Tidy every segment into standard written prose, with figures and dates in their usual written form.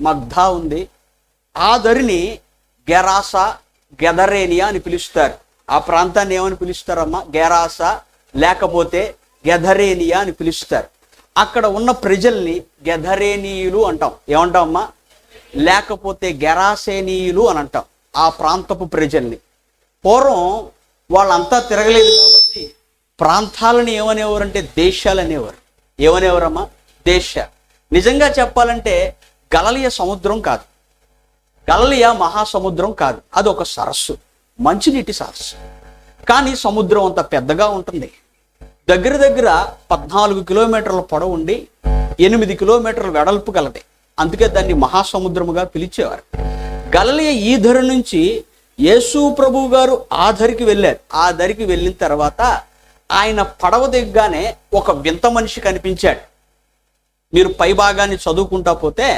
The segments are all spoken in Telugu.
మగ్ధా ఉంది. ఆ దరిని గెరాస, గెదరేనియా అని పిలుస్తారు. ఆ ప్రాంతాన్ని ఏమని పిలుస్తారమ్మా? గెరాస లేకపోతే గెదరేనియా అని పిలుస్తారు. అక్కడ ఉన్న ప్రజల్ని గెదరేనీయులు అంటాం. ఏమంటామమ్మా? లేకపోతే గెరాసేనీయులు అని అంటాం ఆ ప్రాంతపు ప్రజల్ని. పూర్వం వాళ్ళంతా తిరగలేదు కాబట్టి ప్రాంతాలను ఏమనేవారంటే దేశాలు అనేవారు. ఏమనేవారమ్మా? దేశ. నిజంగా చెప్పాలంటే గలిలయ సముద్రం కాదు, గలిలయ మహాసముద్రం కాదు, అది ఒక సరస్సు, మంచినీటి సరస్సు. కానీ సముద్రం అంత పెద్దగా ఉంటుంది. దగ్గర దగ్గర 14 కిలోమీటర్ల పొడవు ఉండి 8 కిలోమీటర్ల వెడల్పు కలది. అందుకే దాన్ని మహాసముద్రముగా పిలిచేవారు. గలిలయ ఈ ధర నుంచి యేసు ప్రభు గారు ఆ ధరికి వెళ్ళారు. ఆ ధరికి వెళ్ళిన తర్వాత ఆయన పడవ దిగ్గానే ఒక వింత మనిషి కనిపించాడు. మీరు పై భాగాన్ని చదువుకుంటా పోతే,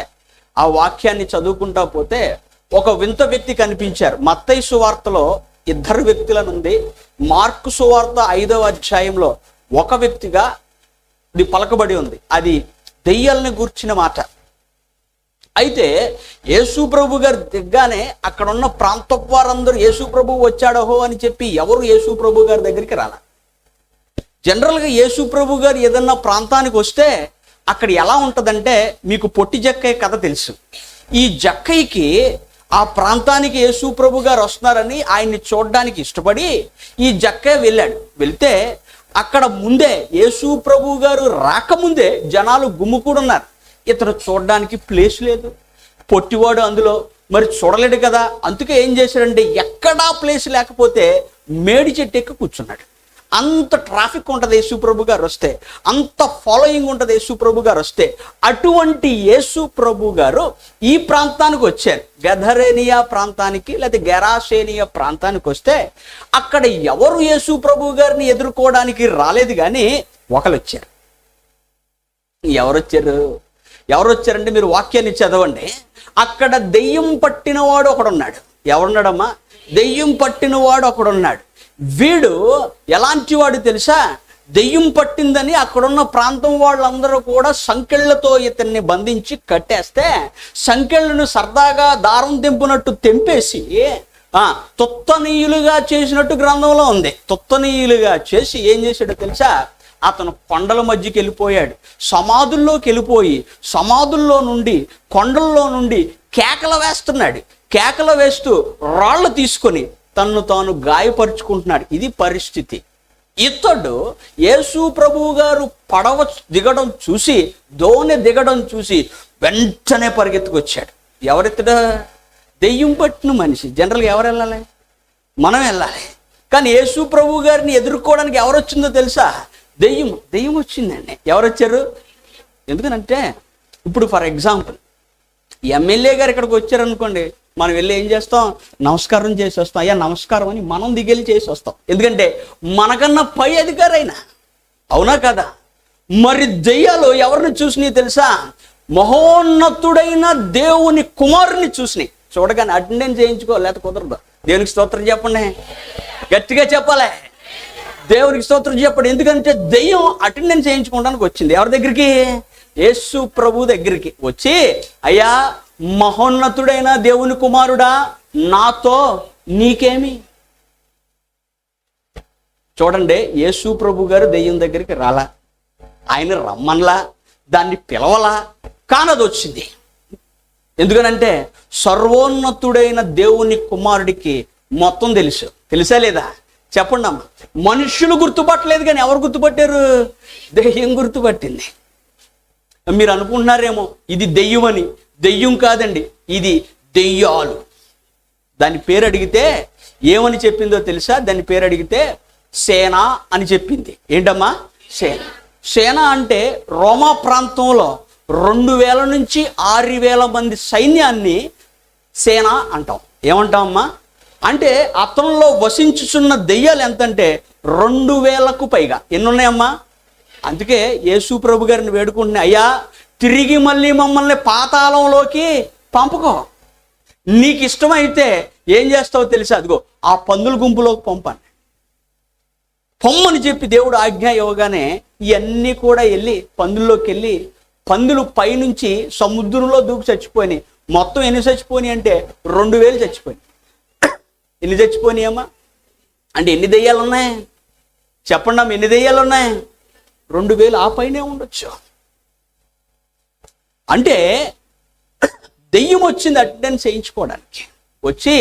ఆ వాక్యాన్ని చదువుకుంటా పోతే ఒక వింత వ్యక్తి కనిపించారు. మత్తయి సువార్తలో 2 వ్యక్తులను ఉంది. మార్కు సువార్త 5వ అధ్యాయంలో ఒక వ్యక్తిగా ఇది పలకబడి ఉంది. అది దెయ్యాలని గూర్చిన మాట. అయితే యేసు ప్రభు గారు దిగ్గానే అక్కడ ఉన్న ప్రాంతపు వారందరూ యేసు ప్రభు వచ్చాడహో అని చెప్పి ఎవరు యేసు ప్రభు గారి దగ్గరికి రాలా. జనరల్గా యేసు ప్రభు గారు ఏదన్నా ప్రాంతానికి వస్తే అక్కడ ఎలా ఉంటుందంటే, మీకు పొట్టి జక్కయ్య కథ తెలుసు. ఈ జక్కయ్యకి ఆ ప్రాంతానికి యేసు ప్రభు గారు వస్తున్నారని ఆయన్ని చూడడానికి ఇష్టపడి ఈ జక్కయ్య వెళ్ళాడు. వెళ్తే అక్కడ ముందే యేసు ప్రభు గారు రాకముందే జనాలు గుమ్ముకూడున్నారు. ఇతను చూడడానికి ప్లేస్ లేదు, పొట్టివాడు అందులో, మరి చూడలేడు కదా. అందుకే ఏం చేశాడంటే ఎక్కడా ప్లేస్ లేకపోతే మేడి చెట్టు ఎక్కి కూర్చున్నాడు. అంత ట్రాఫిక్ ఉంటుంది యేసు ప్రభు గారు వస్తే, అంత ఫాలోయింగ్ ఉంటుంది యేసు ప్రభు గారు వస్తే. అటువంటి యేసు ప్రభు గారు ఈ ప్రాంతానికి వచ్చారు. గెదరేనియా ప్రాంతానికి లేదా గెరాసేనియా ప్రాంతానికి వస్తే అక్కడ ఎవరు యేసు ప్రభు గారిని ఎదుర్కోవడానికి రాలేదు, కానీ ఒకరు వచ్చారు. ఎవరు వచ్చారంటే మీరు వాక్యాన్ని చదవండి. అక్కడ దెయ్యం పట్టినవాడు ఒకడున్నాడు. ఎవరున్నాడమ్మా? దెయ్యం పట్టినవాడు ఒకడున్నాడు. వీడు ఎలాంటి వాడు తెలుసా? దెయ్యం పట్టిందని అక్కడున్న ప్రాంతం వాళ్ళందరూ కూడా సంకెళ్లతో ఇతన్ని బంధించి కట్టేస్తే, సంకెళ్లను సరదాగా దారం తెంపునట్టు తెంపేసి తుత్తనీయులుగా చేసినట్టు గ్రంథంలో ఉంది. తుత్తనీయులుగా చేసి ఏం చేశాడో తెలుసా? అతను కొండల మధ్యకి వెళ్ళిపోయాడు. సమాధుల్లోకి వెళ్ళిపోయి సమాధుల్లో నుండి, కొండల్లో నుండి కేకలు వేస్తున్నాడు. కేకలు వేస్తూ రాళ్ళు తీసుకొని తన్ను తాను గాయపరుచుకుంటున్నాడు. ఇది పరిస్థితి. ఇతడు యేసు ప్రభువు గారు పడవ దిగడం చూసి, దోణి దిగడం చూసి వెంటనే పరిగెత్తుకొచ్చాడు. ఎవరితడు? దెయ్యం పట్టిన మనిషి. జనరల్గా ఎవరు వెళ్ళాలి? మనం వెళ్ళాలి. కానీ యేసు ప్రభు గారిని ఎదుర్కోవడానికి ఎవరు వచ్చిందో తెలుసా? దెయ్యం వచ్చిందండి. ఎవరు వచ్చారు? ఎందుకనంటే ఇప్పుడు ఫర్ ఎగ్జాంపుల్ ఎమ్మెల్యే గారు ఇక్కడికి వచ్చారనుకోండి, మనం వెళ్ళి ఏం చేస్తాం? నమస్కారం చేసి వస్తాం. అయ్యా నమస్కారం అని మనం దిగెళ్ళి చేసి వస్తాం. ఎందుకంటే మనకన్నా పై అధికారి అయినా. అవునా కదా? మరి దెయ్యాలు ఎవరిని చూసినాయి తెలుసా? మహోన్నతుడైన దేవుని కుమారుని చూసినాయి. చూడగానే అటెండెన్స్ చేయించుకో, లేకపోతే కుదరదు. దేవునికి స్తోత్రం చెప్పండి, గట్టిగా చెప్పాలి. దేవునికి స్తోత్రం చెప్పండి. ఎందుకంటే దెయ్యం అటెండెన్స్ చేయించుకోవడానికి వచ్చింది. ఎవరి దగ్గరికి? యేసు ప్రభు దగ్గరికి వచ్చి, అయ్యా మహోన్నతుడైన దేవుని కుమారుడా, నాతో నీకేమి? చూడండి, యేసు ప్రభు గారు దెయ్యం దగ్గరికి రాలా, ఆయన రమ్మన్లా, దాన్ని పిలవలా, కానది వచ్చింది. ఎందుకనంటే సర్వోన్నతుడైన దేవుని కుమారుడికి మొత్తం తెలుసా లేదా? చెప్పండి అమ్మ. మనుషులు గుర్తుపట్టలేదు, కానీ ఎవరు గుర్తుపట్టారు? దెయ్యం గుర్తుపట్టింది. మీరు అనుకుంటున్నారేమో ఇది దెయ్యం అని. దెయ్యం కాదండి, ఇది దెయ్యాలు. దాని పేరు అడిగితే ఏమని చెప్పిందో తెలుసా? దాని పేరు అడిగితే సేన అని చెప్పింది. ఏంటమ్మా? సేన. సేన అంటే రోమా ప్రాంతంలో 2000 నుంచి 6000 మంది సైన్యాన్ని సేన అంటాం. ఏమంటామమ్మా? అంటే అతనిలో వసించుచున్న దెయ్యాలు ఎంతంటే 2000కు పైగా. ఎన్ని ఉన్నాయమ్మా? అందుకే యేసు ప్రభు గారిని వేడుకుంటున్నా, అయ్యా తిరిగి మళ్ళీ మమ్మల్ని పాతాళంలోకి పంపుకో. నీకు ఇష్టమైతే ఏం చేస్తావో తెలుసా? అదిగో ఆ పందుల గుంపులోకి పంపండి, పొమ్మని చెప్పి దేవుడు ఆజ్ఞ ఇవ్వగానే ఇవన్నీ కూడా వెళ్ళి పందుల్లోకి వెళ్ళి, పందులు పైనుంచి సముద్రంలో దూకి చచ్చిపోయినాయి. మొత్తం ఎన్ని చచ్చిపోయినాయి అంటే 2000 చచ్చిపోయినాయి. ఎన్ని చచ్చిపోయినాయమ్మా అంటే ఎన్ని దెయ్యాలు ఉన్నాయి చెప్పండి అమ్మ, ఎన్ని దెయ్యాలు ఉన్నాయి? 2000 ఆ పైనే ఉండొచ్చు. అంటే దెయ్యం వచ్చింది అటెండెన్స్ చేయించుకోవడానికి, వచ్చి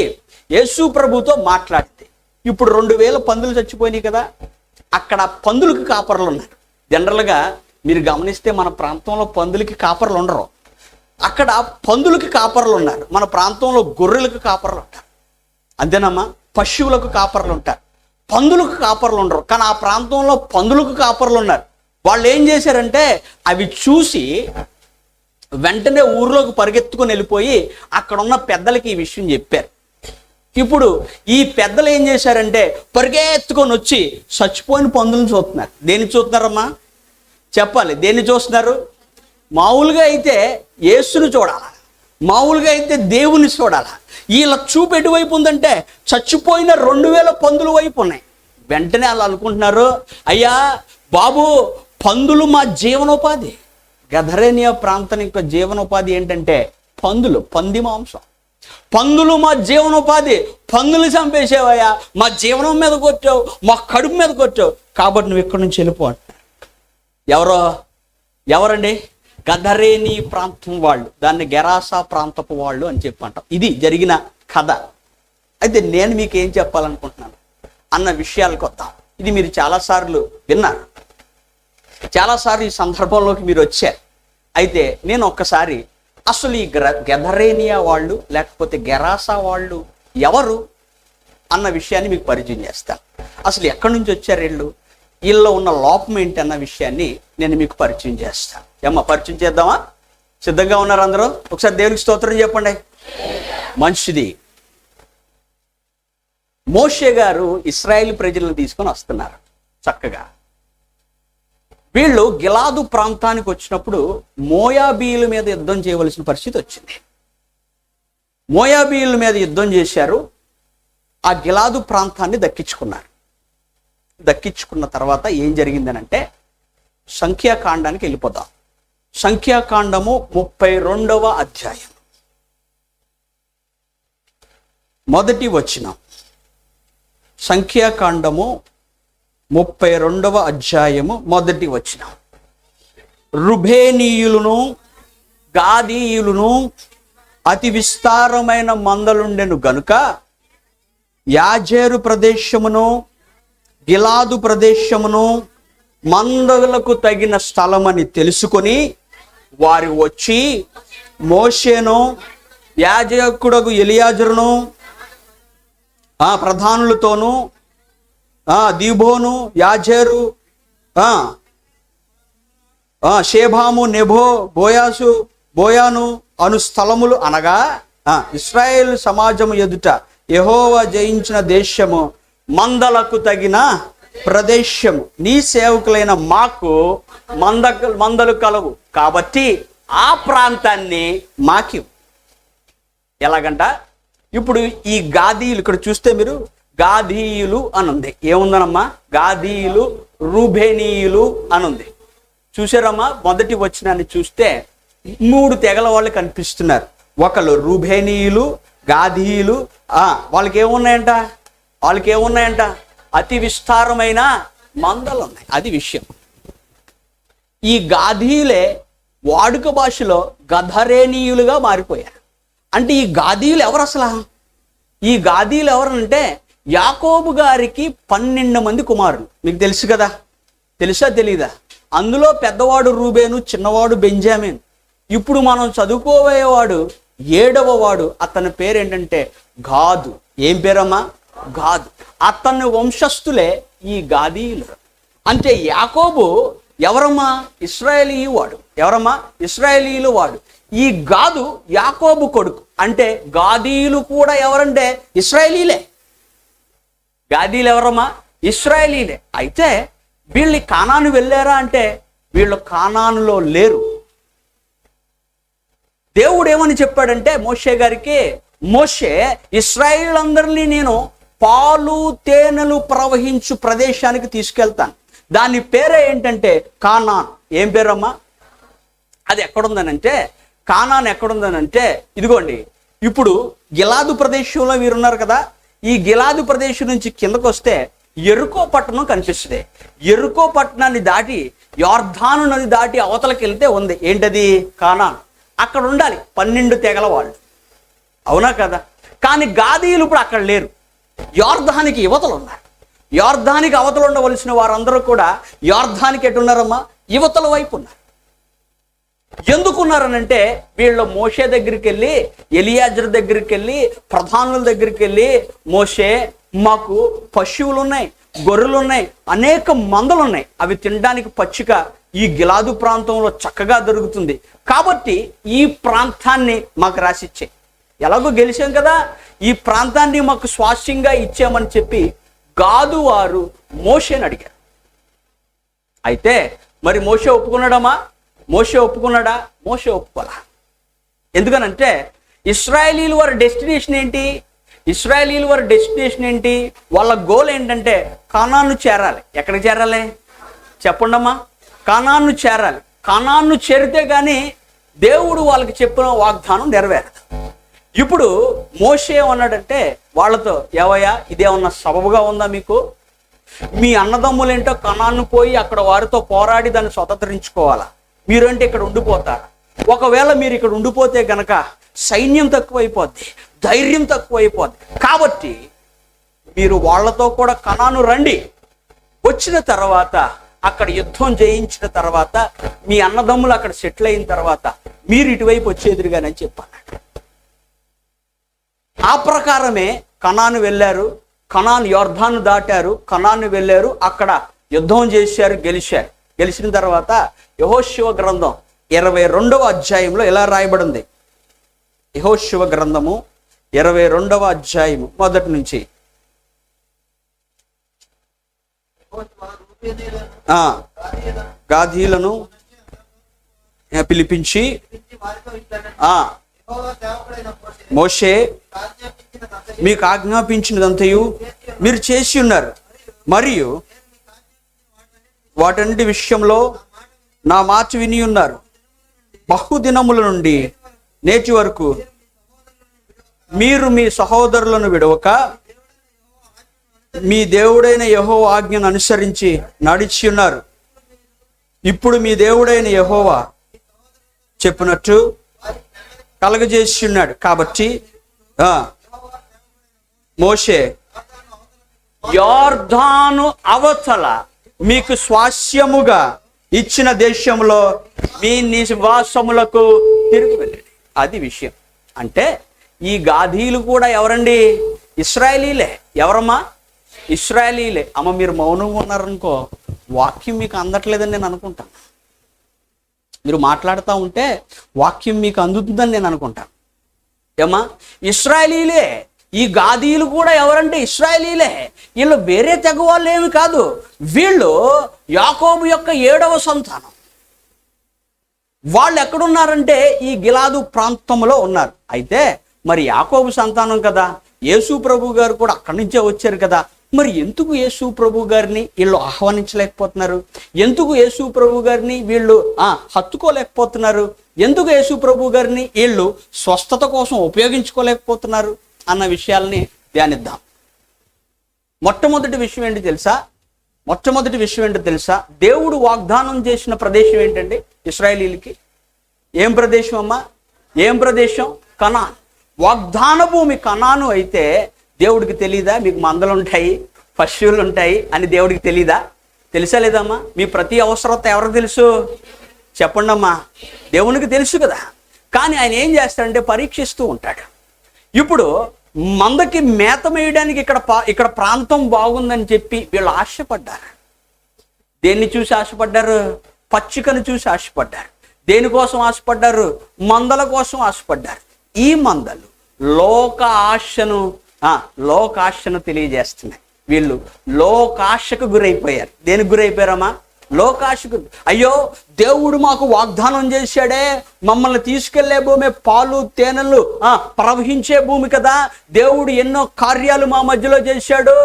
యేసు ప్రభుతో మాట్లాడితే. ఇప్పుడు 2000 పందులు చచ్చిపోయినాయి కదా, అక్కడ పందులకు కాపర్లు ఉన్నారు. జనరల్గా మీరు గమనిస్తే మన ప్రాంతంలో పందులకి కాపర్లు ఉండరు, అక్కడ పందులకి కాపర్లు ఉన్నారు. మన ప్రాంతంలో గొర్రెలకు కాపర్లు ఉంటారు, అంతేనమ్మా. పశువులకు కాపర్లు ఉంటారు, పందులకు కాపర్లు ఉండరు. కానీ ఆ ప్రాంతంలో పందులకు కాపర్లు ఉన్నారు. వాళ్ళు ఏం చేశారంటే అవి చూసి వెంటనే ఊర్లోకి పరిగెత్తుకొని వెళ్ళిపోయి అక్కడ ఉన్న పెద్దలకి ఈ విషయం చెప్పారు. ఇప్పుడు ఈ పెద్దలు ఏం చేశారంటే పరిగెత్తుకొని వచ్చి చచ్చిపోయిన పందులను చూస్తున్నారు. దేన్ని చూస్తున్నారమ్మా చెప్పాలి, దేన్ని చూస్తున్నారు? మామూలుగా అయితే యేసుని చూడాలా, మామూలుగా అయితే దేవుని చూడాలా. వీళ్ళ చూపు ఎటువైపు ఉందంటే చచ్చిపోయిన 2000 పందుల వైపు ఉన్నాయి. వెంటనే వాళ్ళు అనుకుంటున్నారు, అయ్యా బాబు, పందులు మా జీవనోపాధి. గదరేనియా ప్రాంతం యొక్క జీవనోపాధి ఏంటంటే పందులు, పంది మాంసం. పందులు మా జీవనోపాధి, పందులు చంపేసేవయ్యా, మా జీవనం మీద కొట్టావు, మా కడుపు మీద కొట్టావు, కాబట్టి నువ్వు ఇక్కడి నుంచి వెళ్ళిపో అంటున్నారు. ఎవరండి? గదరేని ప్రాంతం వాళ్ళు, దాన్ని గెరాసా ప్రాంతపు వాళ్ళు అని చెప్పి అంటాం. ఇది జరిగిన కథ. అయితే నేను మీకు ఏం చెప్పాలనుకుంటున్నాను అన్న విషయాలకు వద్దాం. ఇది మీరు చాలాసార్లు విన్నారు, చాలాసార్లు ఈ సందర్భంలోకి మీరు వచ్చారు. అయితే నేను ఒక్కసారి అసలు ఈ గదరేనియా వాళ్ళు లేకపోతే గెరాసా వాళ్ళు ఎవరు అన్న విషయాన్ని మీకు పరిచయం చేస్తాను. అసలు ఎక్కడి నుంచి వచ్చారు వీళ్ళు, వీళ్ళలో ఉన్న లోపం ఏంటి అన్న విషయాన్ని నేను మీకు పరిచయం చేస్తాను. ఏమ్మా, పరిచయం చేద్దామా? సిద్ధంగా ఉన్నారు అందరూ? ఒకసారి దేవునికి స్తోత్రం చెప్పండి. మంచిది. మోషే గారు ఇశ్రాయేలు ప్రజలను తీసుకొని వస్తున్నారు చక్కగా. వీళ్ళు గిలాదు ప్రాంతానికి వచ్చినప్పుడు మోయాబీయుల మీద యుద్ధం చేయవలసిన పరిస్థితి వచ్చింది. మోయాబీయుల మీద యుద్ధం చేశారు, ఆ గిలాదు ప్రాంతాన్ని దక్కించుకున్నారు. దక్కించుకున్న తర్వాత ఏం జరిగిందనంటే సంఖ్యాకాండానికి వెళ్ళిపోదాం. సంఖ్యాకాండము 32వ అధ్యాయం మొదటి వచనం. సంఖ్యాకాండము 32వ అధ్యాయము మొదటి వచనం. రుబేనీయులను గాదీయులను అతి విస్తారమైన మందలుండెను గనుక యాజేరు ప్రదేశమును గిలాదు ప్రదేశమును మందలకు తగిన స్థలమని తెలుసుకొని వారు వచ్చి మోషేను యాజకుడగు ఎలియాజరును ప్రధానులతోనూ దీబోను యాజేరు షేబాము నెబో బోయాను అను స్థలములు అనగా ఇశ్రాయేలు సమాజము ఎదుట యెహోవా జయించిన దేశము, మందలకు తగిన ప్రదేశము. నీ సేవకులైన మాకు మందలు కలవు కాబట్టి ఆ ప్రాంతాన్ని మాకి. ఎలాగంట? ఇప్పుడు ఈ గాదీయులు ఇక్కడ చూస్తే మీరు గాదీయులు అనుంది. ఏముందనమ్మా? గాదీయులు, రూబేనీయులు అనుంది. చూసారమ్మా? మొదటి వచనాన్ని చూస్తే 3 తెగల వాళ్ళు కనిపిస్తున్నారు. ఒకళ్ళు రూబేనీయులు, గాదీయులు. వాళ్ళకి ఏమున్నాయంట? అతి విస్తారమైన మందలు ఉన్నాయి. అది విషయం. ఈ గాదీయులే వాడుక భాషలో గదరేనీయులుగా మారిపోయారు. అంటే ఈ గాదీయులు ఎవరు అసలు? ఈ గాదీయులు ఎవరంటే యాకోబు గారికి 12 మంది కుమారులు. మీకు తెలుసు కదా, తెలుసా తెలీదా? అందులో పెద్దవాడు రూబేను, చిన్నవాడు బెంజామిన్. ఇప్పుడు మనం చదువుకోబోయేవాడు 7వ వాడు. అతని పేరు ఏంటంటే గాదు. ఏం పేరమ్మా? గాదు. అతని వంశస్థులే ఈ గాదీయులు. అంటే యాకోబు ఎవరమ్మా? ఇశ్రాయేలీయు వాడు. ఎవరమ్మా? ఇశ్రాయేలీయులు వాడు. ఈ గాదు యాకోబు కొడుకు. అంటే గాదీయులు కూడా ఎవరంటే ఇశ్రాయేలీలే. గాదీయులు ఎవరమ్మా? ఇశ్రాయేలీలే. అయితే వీళ్ళు కానాను వెళ్ళారా అంటే వీళ్ళు కానానులో లేరు. దేవుడు ఏమని చెప్పాడంటే మోషే గారికి, మోషే, ఇశ్రాయేలులందరినీ నేను పాలు తేనెలు ప్రవహించు ప్రదేశానికి తీసుకెళ్తాను. దాని పేరే ఏంటంటే కానాన్. ఏం పేరమ్మా? అది ఎక్కడుందనంటే కానాన్ ఎక్కడుందని అంటే ఇదిగోండి, ఇప్పుడు గిలాదు ప్రదేశంలో వీరున్నారు కదా, ఈ గిలాదు ప్రదేశం నుంచి కిందకు వస్తే ఎరుకో పట్టణం కనిపిస్తుంది. ఎరుకో పట్టణాన్ని దాటి యొర్దాను నది దాటి అవతలకి వెళ్తే ఉంది ఏంటది? కానాన్. అక్కడ ఉండాలి 12 తెగల వాళ్ళు, అవునా కదా? కానీ గాదీయులు ఇప్పుడు అక్కడ లేరు, యొర్దానికి యువతలు ఉన్నారు. యొర్దానికి అవతలు ఉండవలసిన వారందరూ కూడా యొర్దానికి ఎటున్నారమ్మా? యువతల వైపు ఉన్నారు. ఎందుకున్నారనంటే వీళ్ళు మోషే దగ్గరికి వెళ్ళి, ఎలియాజరు దగ్గరికి వెళ్ళి, ప్రధానుల దగ్గరికి వెళ్ళి, మోషే మాకు పశువులు ఉన్నాయి, గొర్రెలు ఉన్నాయి, అనేక మందలు ఉన్నాయి, అవి తినడానికి పచ్చిక ఈ గిలాదు ప్రాంతంలో చక్కగా దొరుకుతుంది, కాబట్టి ఈ ప్రాంతాన్ని మాకు రాసిచ్చాయి. ఎలాగో గెలిచాం కదా, ఈ ప్రాంతాన్ని మాకు స్వాస్యంగా ఇచ్చామని చెప్పి గాదు వారు మోషేని అడిగారు. అయితే మరి మోషే ఒప్పుకున్నాడమ్మా? మోషే ఒప్పుకున్నాడా? మోషే ఒప్పుకోలా. ఎందుకనంటే ఇశ్రాయేలీల వారి డెస్టినేషన్ ఏంటి? ఇశ్రాయేలీల వారి డెస్టినేషన్ ఏంటి? వాళ్ళ గోల్ ఏంటంటే కానాన్ను చేరాలి. ఎక్కడికి చేరాలి చెప్పండమ్మా? కానాన్ను చేరాలి. కానాన్ను చేరితే కానీ దేవుడు వాళ్ళకి చెప్పిన వాగ్దానం నెరవేరదు. ఇప్పుడు మోషే ఏమన్నాడంటే వాళ్ళతో, ఏవయ్యా ఇదేమన్నా సబబుగా ఉందా మీకు? మీ అన్నదమ్ములేంటో కనాన్ను పోయి అక్కడ వారితో పోరాడి దాన్ని స్వతంత్రించుకోవాలా? మీరంటే ఇక్కడ ఉండిపోతారా? ఒకవేళ మీరు ఇక్కడ ఉండిపోతే గనక సైన్యం తక్కువైపోద్ది, ధైర్యం తక్కువైపోద్ది, కాబట్టి మీరు వాళ్ళతో కూడా కనాను రండి. వచ్చిన తర్వాత అక్కడ యుద్ధం జయించిన తర్వాత మీ అన్నదమ్ములు అక్కడ సెటిల్ అయిన తర్వాత మీరు ఇటువైపు వచ్చేదిరుగానే చెప్పాను. ఆ ప్రకారమే కనాను వెళ్ళారు. కనాను యొర్దాను దాటారు, కనాను వెళ్ళారు, అక్కడ యుద్ధం చేశారు, గెలిచారు. గెలిచిన తర్వాత యెహోషువ గ్రంథం 22వ అధ్యాయంలో ఎలా రాయబడింది? యెహోషువ గ్రంథము 22వ అధ్యాయము మొదటి నుంచి. గాదీలను పిలిపించి మోషే మీకు ఆజ్ఞాపించినదంతయు మీరు చేసి ఉన్నారు, మరియు వాటన్నిటి విషయంలో నా మాట విని ఉన్నారు. బహుదినముల నుండి నేటి వరకు మీరు మీ సహోదరులను విడవక మీ దేవుడైన యెహోవా ఆజ్ఞను అనుసరించి నడిచి ఉన్నారు. ఇప్పుడు మీ దేవుడైన యెహోవా చెప్పినట్టు కలగజేసి ఉన్నాడు. కాబట్టి మోషే యొర్దాను అవతల మీకు స్వాస్యముగా ఇచ్చిన దేశంలో మీ నివాసములకు తిరిగి వెళ్ళండి. అది విషయం. అంటే ఈ గాదీలు కూడా ఎవరండి? ఇశ్రాయేలీలే. ఎవరమ్మా? ఇశ్రాయేలీలే. అమ్మ మీరు మౌనంగా ఉన్నారనుకో, వాక్యం మీకు అందట్లేదని నేను అనుకుంటాను. మీరు మాట్లాడుతూ ఉంటే వాక్యం మీకు అందుతుందని నేను అనుకుంటాను. ఏమా? ఇశ్రాయేలీలే. ఈ గాదీలు కూడా ఎవరంటే ఇశ్రాయేలీలే. వీళ్ళు వేరే తెగ వాళ్ళు ఏమి కాదు. వీళ్ళు యాకోబు యొక్క 7వ సంతానం. వాళ్ళు ఎక్కడున్నారంటే ఈ గిలాదు ప్రాంతంలో ఉన్నారు. అయితే మరి యాకోబు సంతానం కదా, యేసు ప్రభు గారు కూడా అక్కడి నుంచే వచ్చారు కదా. మరి ఎందుకు యేసు ప్రభు గారిని వీళ్ళు ఆహ్వానించలేకపోతున్నారు? ఎందుకు యేసు ప్రభు గారిని వీళ్ళు హత్తుకోలేకపోతున్నారు? ఎందుకు యేసు ప్రభు గారిని వీళ్ళు స్వస్థత కోసం ఉపయోగించుకోలేకపోతున్నారు అన్న విషయాల్ని ధ్యానిద్దాం. మొట్టమొదటి విషయం ఏంటి తెలుసా? దేవుడు వాగ్దానం చేసిన ప్రదేశం ఏంటండి ఇశ్రాయేలీలకి? ఏం ప్రదేశం అమ్మా? ఏం ప్రదేశం? కనాన్. వాగ్దాన భూమి కనాను అయితే దేవుడికి తెలీదా? మీకు మందలు ఉంటాయి, పశువులు ఉంటాయి అని దేవుడికి తెలీదా? తెలుసా లేదమ్మా? మీ ప్రతి అవసరత ఎవరికి తెలుసు చెప్పండి అమ్మా? దేవునికి తెలుసు కదా. కానీ ఆయన ఏం చేస్తాడంటే పరీక్షిస్తూ ఉంటాడు. ఇప్పుడు మందకి మేత వేయడానికి ఇక్కడ ప్రాంతం బాగుందని చెప్పి వీళ్ళు ఆశపడ్డారు. దేన్ని చూసి ఆశపడ్డారు? పచ్చికను చూసి ఆశపడ్డారు. దేనికోసం ఆశపడ్డారు? మందల కోసం ఆశపడ్డారు. ఈ మందలు లోకాశను తెలియజేస్తున్నాయి. వీళ్ళు లోకాశకు గురైపోయారు. దేనికి గురైపోయారమ్మా? లోకాశకు. అయ్యో, దేవుడు మాకు వాగ్దానం చేశాడే, మమ్మల్ని తీసుకెళ్లే భూమి పాలు తేనెలు ప్రవహించే భూమి కదా. దేవుడు ఎన్నో కార్యాలు మా మధ్యలో చేశాడు.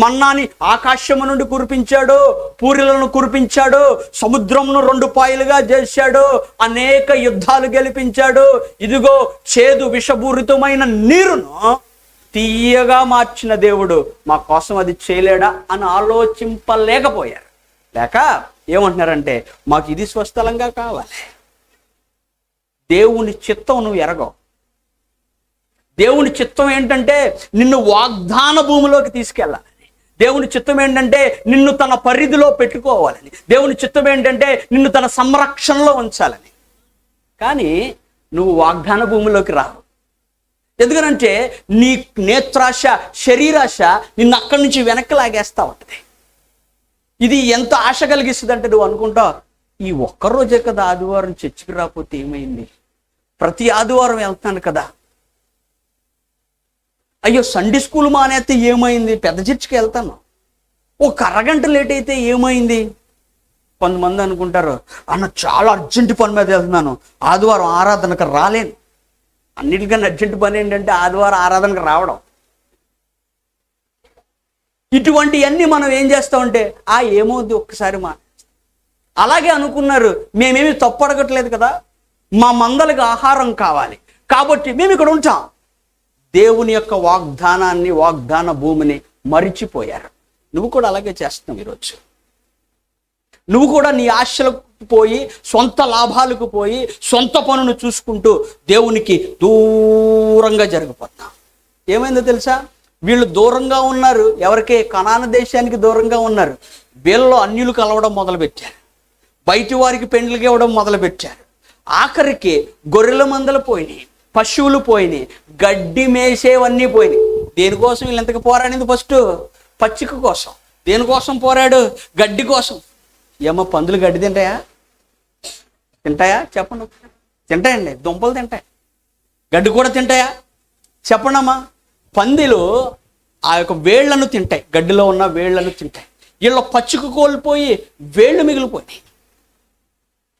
మన్నాని ఆకాశము నుండి కురిపించాడు, పూరిలను కురిపించాడు, సముద్రంను 2 పాయలుగా చేశాడు, అనేక యుద్ధాలు గెలిపించాడు. ఇదిగో చేదు విషపూరితమైన నీరును తీయగా మార్చిన దేవుడు మా కోసం అది చేయలేడా అని ఆలోచింపలేకపోయారు. లేక ఏమంటున్నారంటే, మాకు ఇది స్వస్థలంగా కావాలి. దేవుని చిత్తం నువ్వు ఎరగవు. దేవుని చిత్తం ఏంటంటే నిన్ను వాగ్దాన భూమిలోకి తీసుకెళ్ళాలని. దేవుని చిత్తం ఏంటంటే నిన్ను తన పరిధిలో పెట్టుకోవాలని. దేవుని చిత్తం ఏంటంటే నిన్ను తన సంరక్షణలో ఉంచాలని. కానీ నువ్వు వాగ్దాన భూమిలోకి రావు. ఎందుకనంటే నీ నేత్రాశ, శరీరాశ నిన్ను అక్కడి నుంచి వెనక్కి లాగేస్తా ఉంటుంది. ఇది ఎంత ఆశ కలిగిస్తుంది అంటే నువ్వు అనుకుంటావు, ఈ ఒక్కరోజే కదా ఆదివారం చర్చికి రాకపోతే ఏమైంది, ప్రతి ఆదివారం వెళ్తాను కదా, అయ్యో సండే స్కూల్ మానేస్తే ఏమైంది, పెద్ద చర్చికి వెళ్తాను, ఒక అరగంట లేట్ అయితే ఏమైంది. కొంతమంది అనుకుంటారు, అన్న చాలా అర్జెంటు పని మీద వెళ్తున్నాను, ఆదివారం ఆరాధనకు రాలేను. అన్నిటికన్నా అర్జెంటు పని ఏంటంటే ఆదివారం ఆరాధనకు రావడం. ఇటువంటివన్నీ మనం ఏం చేస్తామంటే ఏమవుద్ది ఒక్కసారి అలాగే అనుకున్నారు. మేమేమి తప్పు అడగట్లేదు కదా, మా మందలకు ఆహారం కావాలి కాబట్టి మేము ఇక్కడ ఉంటాం. దేవుని యొక్క వాగ్దానాన్ని, వాగ్దాన భూమిని మరిచిపోయారు. నువ్వు కూడా అలాగే చేస్తున్నావు ఈరోజు. నువ్వు కూడా నీ ఆశలకు పోయి, సొంత లాభాలకు పోయి, సొంత పనును చూసుకుంటూ దేవునికి దూరంగా జరిగిపోతున్నావు. ఏమైందో తెలుసా, వీళ్ళు దూరంగా ఉన్నారు. ఎవరికి? కనాను దేశానికి దూరంగా ఉన్నారు. వీళ్ళలో అన్యులు కలవడం మొదలుపెట్టారు, బయటి వారికి పెండ్లకి ఇవ్వడం మొదలుపెట్టారు. ఆఖరికి గొర్రెల మందలు పోయినాయి, పశువులు పోయినాయి, గడ్డి మేసేవన్నీ పోయినాయి. దేనికోసం వీళ్ళు ఎంతకు పోరాడింది? ఫస్ట్ పచ్చిక కోసం. దేనికోసం పోరాడు? గడ్డి కోసం. ఏమో పందులు గడ్డి తింటాయా? తింటాయా చెప్పండి. తింటాయండి, దుంపలు తింటాయి, గడ్డి కూడా తింటాయా చెప్పండి అమ్మా. పందిలు ఆ యొక్క వేళ్లను తింటాయి, గడ్డిలో ఉన్న వేళ్లను తింటాయి. వీళ్ళ పచ్చిక కోల్పోయి వేళ్ళు మిగిలిపోయినాయి.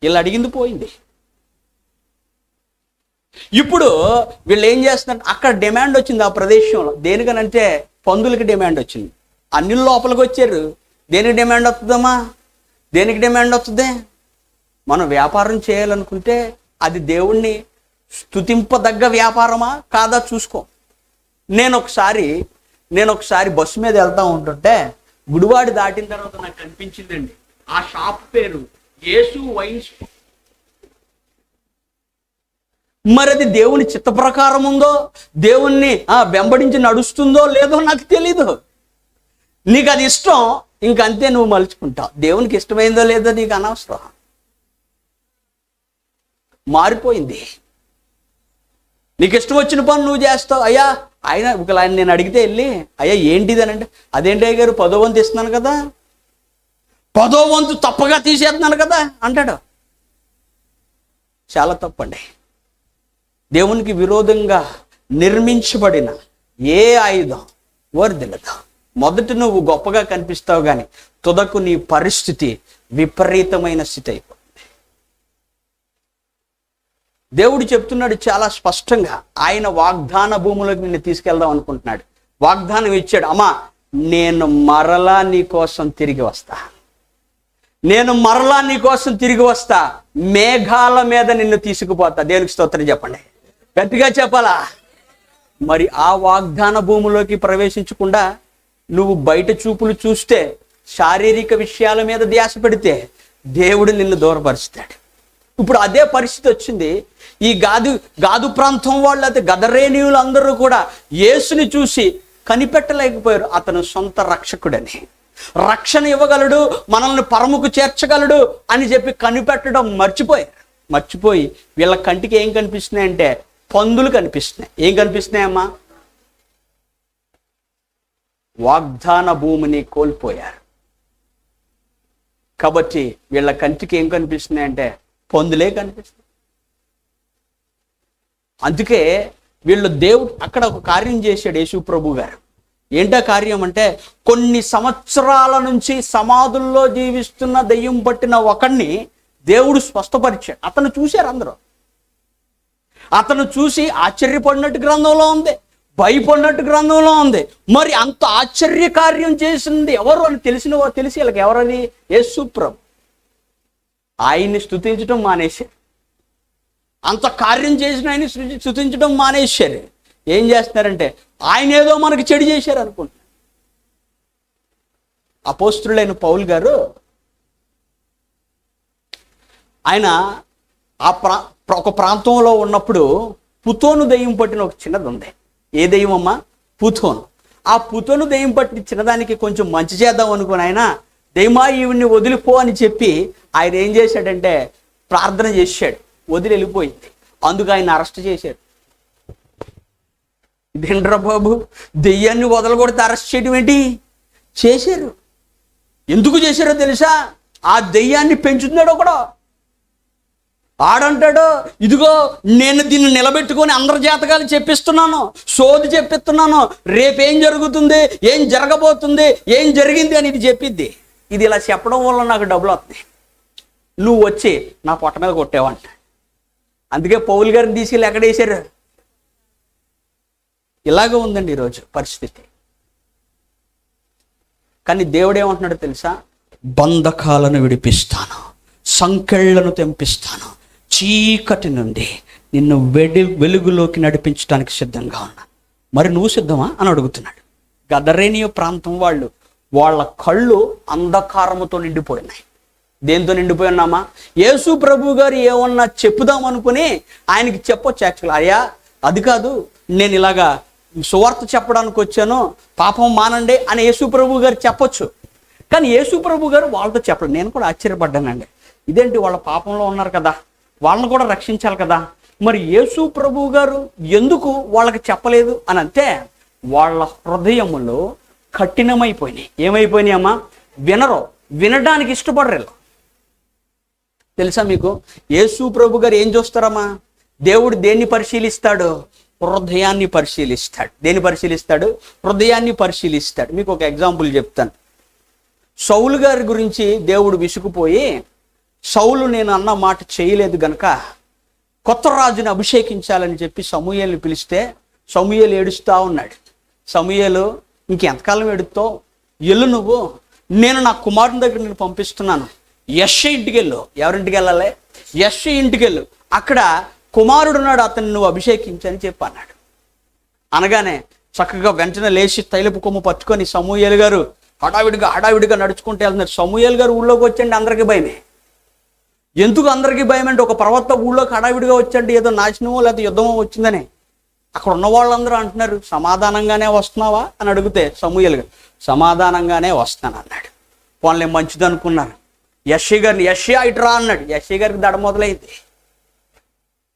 వీళ్ళు అడిగింది పోయింది. ఇప్పుడు వీళ్ళు ఏం చేస్తున్నారు, అక్కడ డిమాండ్ వచ్చింది ఆ ప్రదేశంలో. దేనికనంటే పందులకి డిమాండ్ వచ్చింది. అన్ని లోపలికి వచ్చారు. దేనికి డిమాండ్ వస్తుందమ్మా? దేనికి డిమాండ్ వస్తుంది? మనం వ్యాపారం చేయాలనుకుంటే అది దేవుణ్ణి స్తుతింపదగ్గ వ్యాపారమా కాదా చూసుకో. నేను ఒకసారి బస్సు మీద వెళ్తా ఉంటుంటే గుడివాడి దాటిన తర్వాత నాకు కనిపించిందండి, ఆ షాప్ పేరు యేసు వైన్ షాప్. మరి అది దేవుని చిత్త ప్రకారం ఉందో, దేవుణ్ణి వెంబడించి నడుస్తుందో లేదో నాకు తెలీదు. నీకు అది ఇష్టం, ఇంకంతే, నువ్వు మలుచుకుంటావు. దేవునికి ఇష్టమైందో లేదో నీకు అనవసరం. మారిపోయింది. నీకు ఇష్టం వచ్చిన పని నువ్వు చేస్తావు. అయ్యా ఆయన నేను అడిగితే వెళ్ళి, అయ్యా ఏంటిది అని అంటే, అదేంటి అయ్య గారు 10వ వంతు ఇస్తున్నాను కదా, 10వ వంతు తప్పగా తీసేస్తున్నాను కదా అంటాడు. చాలా తప్పండి. దేవునికి విరోధంగా నిర్మించబడిన ఏ ఆయుధం వర్ధిల్లదు. మొదట నువ్వు గొప్పగా కనిపిస్తావు, కానీ తుదకు నీ పరిస్థితి విపరీతమైన స్థితి అయిపోతుంది. దేవుడు చెప్తున్నాడు చాలా స్పష్టంగా, ఆయన వాగ్దాన భూములకు నిన్ను తీసుకెళ్దాం అనుకుంటున్నాడు. వాగ్దానం ఇచ్చాడు, అమ్మా నేను మరలా నీ కోసం తిరిగి వస్తా, నేను మరలా నీ కోసం తిరిగి వస్తా, మేఘాల మీద నిన్ను తీసుకుపోతా. దేవునికి స్తోత్రం చెప్పండి, గట్టిగా చెప్పాలా. మరి ఆ వాగ్దాన భూములోకి ప్రవేశించకుండా నువ్వు బయట చూపులు చూస్తే, శారీరక విషయాల మీద ధ్యాస పెడితే దేవుడు నిన్ను దూరపరుస్తాడు. ఇప్పుడు అదే పరిస్థితి వచ్చింది. ఈ గాదు ప్రాంతం వాళ్ళు, అయితే గదరేనీయులు అందరూ కూడా యేసుని చూసి కనిపెట్టలేకపోయారు అతను సొంత రక్షకుడని. రక్షణ ఇవ్వగలడు, మనల్ని పరముకు చేర్చగలడు అని చెప్పి కనిపెట్టడం మర్చిపోయి వీళ్ళ కంటికి ఏం కనిపిస్తున్నాయంటే పందులు కనిపిస్తున్నాయి. ఏం కనిపిస్తున్నాయమ్మా? వాగ్దాన భూమిని కోల్పోయారు కాబట్టి వీళ్ళ కంటికి ఏం కనిపిస్తున్నాయంటే పందులే కనిపిస్తున్నాయి. అందుకే వీళ్ళు దేవుడు అక్కడ ఒక కార్యం చేశాడు యేసు ప్రభు గారు. ఏంటా కార్యం అంటే, కొన్ని సంవత్సరాల నుంచి సమాధుల్లో జీవిస్తున్న దెయ్యం పట్టిన ఒకడిని దేవుడు స్వస్థపరిచాడు. అతను చూశారు అందరూ. అతను చూసి ఆశ్చర్యపడినట్టు గ్రంథంలో ఉంది, భయపడినట్టు గ్రంథంలో ఉంది. మరి అంత ఆశ్చర్యకార్యం చేసింది ఎవరు అని తెలిసి వీళ్ళకి ఎవరది? యేసు ప్రభు. ఆయన్ని స్తుతించడం మానేశారు. అంత కార్యం చేసిన ఆయన్ని స్తుతించడం మానేశారు. ఏం చేస్తున్నారంటే, ఆయన ఏదో మనకి చెడు చేశారు అనుకుంటున్నారు. అపోస్తులుడైన పౌలు గారు ఆయన ఒక ప్రాంతంలో ఉన్నప్పుడు పుతోను దెయ్యం పట్టిన ఒక చిన్నది ఉంది. ఏ దెయ్యం అమ్మా? పుతోను. ఆ పుతోను దెయ్యం పట్టిన చిన్నదానికి కొంచెం మంచి చేద్దాం అనుకుని ఆయన, దెయ్యమా ఈవిడ్ని వదిలిపో అని చెప్పి ఆయన ఏం చేశాడంటే ప్రార్థన చేశాడు. వదిలి వెళ్ళిపోయింది. అందుకు ఆయన అరెస్ట్ చేశాడు. ఇదేంట్రా బాబు, దెయ్యాన్ని వదలగొడితే అరెస్ట్ చేయడం ఏంటి? చేశారు. ఎందుకు చేశారో తెలుసా? ఆ దెయ్యాన్ని పెంచుతున్నాడు ఒకడు. ఆడంటాడు, ఇదిగో నేను దీన్ని నిలబెట్టుకొని అందరి జాతకాలు చెప్పిస్తున్నాను, సోది చెప్పిస్తున్నాను, రేపేం జరుగుతుంది, ఏం జరగబోతుంది, ఏం జరిగింది అని ఇది చెప్పిద్ది. ఇది ఇలా చెప్పడం వల్ల నాకు డబ్బులు వస్తాయి, నువ్వు వచ్చి నా పొట్ట మీద కొట్టేవంట. అందుకే పౌలు గారిని తీసుకెళ్ళి ఎక్కడ వేశారు? ఇలాగే ఉందండి ఈరోజు పరిస్థితి. కానీ దేవుడు ఏమంటున్నాడో తెలుసా? బంధకాలను విడిపిస్తాను, సంకెళ్లను తెంపిస్తాను, చీకటి నుండి నిన్ను వెలుగులోకి నడిపించడానికి సిద్ధంగా ఉన్నాను. మరి నువ్వు సిద్ధమా అని అడుగుతున్నాడు. గదరేనియో ప్రాంతం వాళ్ళ కళ్ళు అంధకారముతో నిండిపోయినాయి. దేంతో నిండిపోయి ఉన్నామా? యేసు ప్రభు గారు ఏమన్నా చెప్పుదాం అనుకుని ఆయనకి చెప్పొచ్చు. యాక్చువల్ అయ్యా అది కాదు, నేను ఇలాగా సువార్త చెప్పడానికి వచ్చాను, పాపం మానండి అని యేసు ప్రభు గారు చెప్పొచ్చు. కానీ యేసు ప్రభు గారు వాళ్ళతో చెప్పలేదు. నేను కూడా ఆశ్చర్యపడ్డానండి. ఇదేంటి, వాళ్ళ పాపంలో ఉన్నారు కదా, వాళ్ళని కూడా రక్షించాలి కదా, మరి యేసు ప్రభు గారు ఎందుకు వాళ్ళకి చెప్పలేదు అని అంటే, వాళ్ళ హృదయములో కఠినమైపోయినాయి. ఏమైపోయినాయి అమ్మా? వినడానికి ఇష్టపడరు. తెలుసా మీకు, యేసు ప్రభు గారు ఏం చూస్తారమ్మా? దేవుడు దేన్ని పరిశీలిస్తాడు? హృదయాన్ని పరిశీలిస్తాడు. దేన్ని పరిశీలిస్తాడు? హృదయాన్ని పరిశీలిస్తాడు. మీకు ఒక ఎగ్జాంపుల్ చెప్తాను. సౌలు గారి గురించి దేవుడు విసుకుపోయి, సౌలు నేను అన్న మాట చేయలేదు గనక కొత్త రాజుని అభిషేకించాలని చెప్పి సమూయేలుని పిలిస్తే సమూయేలు ఏడుస్తూ ఉన్నాడు. సమూయేలు, ఇంకెంతకాలం ఏడుస్తావు, ఎల్లు నువ్వు, నేను నా కుమారుని దగ్గర నేను పంపిస్తున్నాను, యెష్షయి ఇంటికి వెళ్ళు. ఎవరింటికి వెళ్ళాలి? యెష్షయి ఇంటికి వెళ్ళు, అక్కడ కుమారుడు ఉన్నాడు, అతన్ని నువ్వు అభిషేకించని చెప్పి అన్నాడు. అనగానే చక్కగా వెంటనే లేచి తైలపు కొమ్ము పట్టుకొని సమూయేలు గారు హడావిడిగా నడుచుకుంటూ వెళ్తున్నారు. సమూయేలు గారు ఊళ్ళోకి వచ్చండి అందరికీ భయమే. ఎందుకు అందరికీ భయం అంటే, ఒక ప్రవక్త ఊళ్ళోకి హడావిడిగా వచ్చండి ఏదో నాశనమో లేకపోతే యుద్ధమో వచ్చిందని. అక్కడ ఉన్న వాళ్ళందరూ అంటున్నారు, సమాధానంగానే వస్తున్నావా అని అడిగితే సమూయేలు గారు సమాధానంగానే వస్తాను అన్నాడు. వాళ్ళని మంచిది అనుకున్నారు. యెష్షయి గారిని, యెష్షయా ఇటురా అన్నాడు. యెష్షయి గారికి దడ మొదలైంది.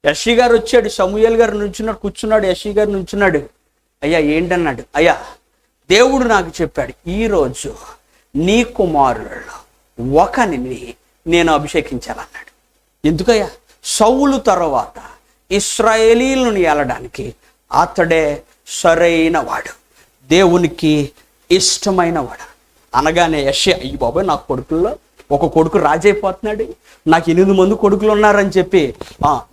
యెష్షయి గారు వచ్చాడు, సమూయేలు గారు నుంచున్నాడు, కూర్చున్నాడు. యెష్షయి గారు నుంచున్నాడు. అయ్యా ఏంటన్నాడు? అయ్యా దేవుడు నాకు చెప్పాడు, ఈరోజు నీ కుమారులలో ఒకనిని నేను అభిషేకించాలన్నాడు. ఎందుకయ్యా? సౌలు తర్వాత ఇశ్రాయేలీలను ఏలడానికి అతడే సరైన వాడు, దేవునికి ఇష్టమైన వాడు అనగానే యెష్షయా, ఈ బాబాయ్ నా కొడుకుల్లో ఒక కొడుకు రాజైపోతున్నాడు, నాకు 8 మంది కొడుకులు ఉన్నారని చెప్పి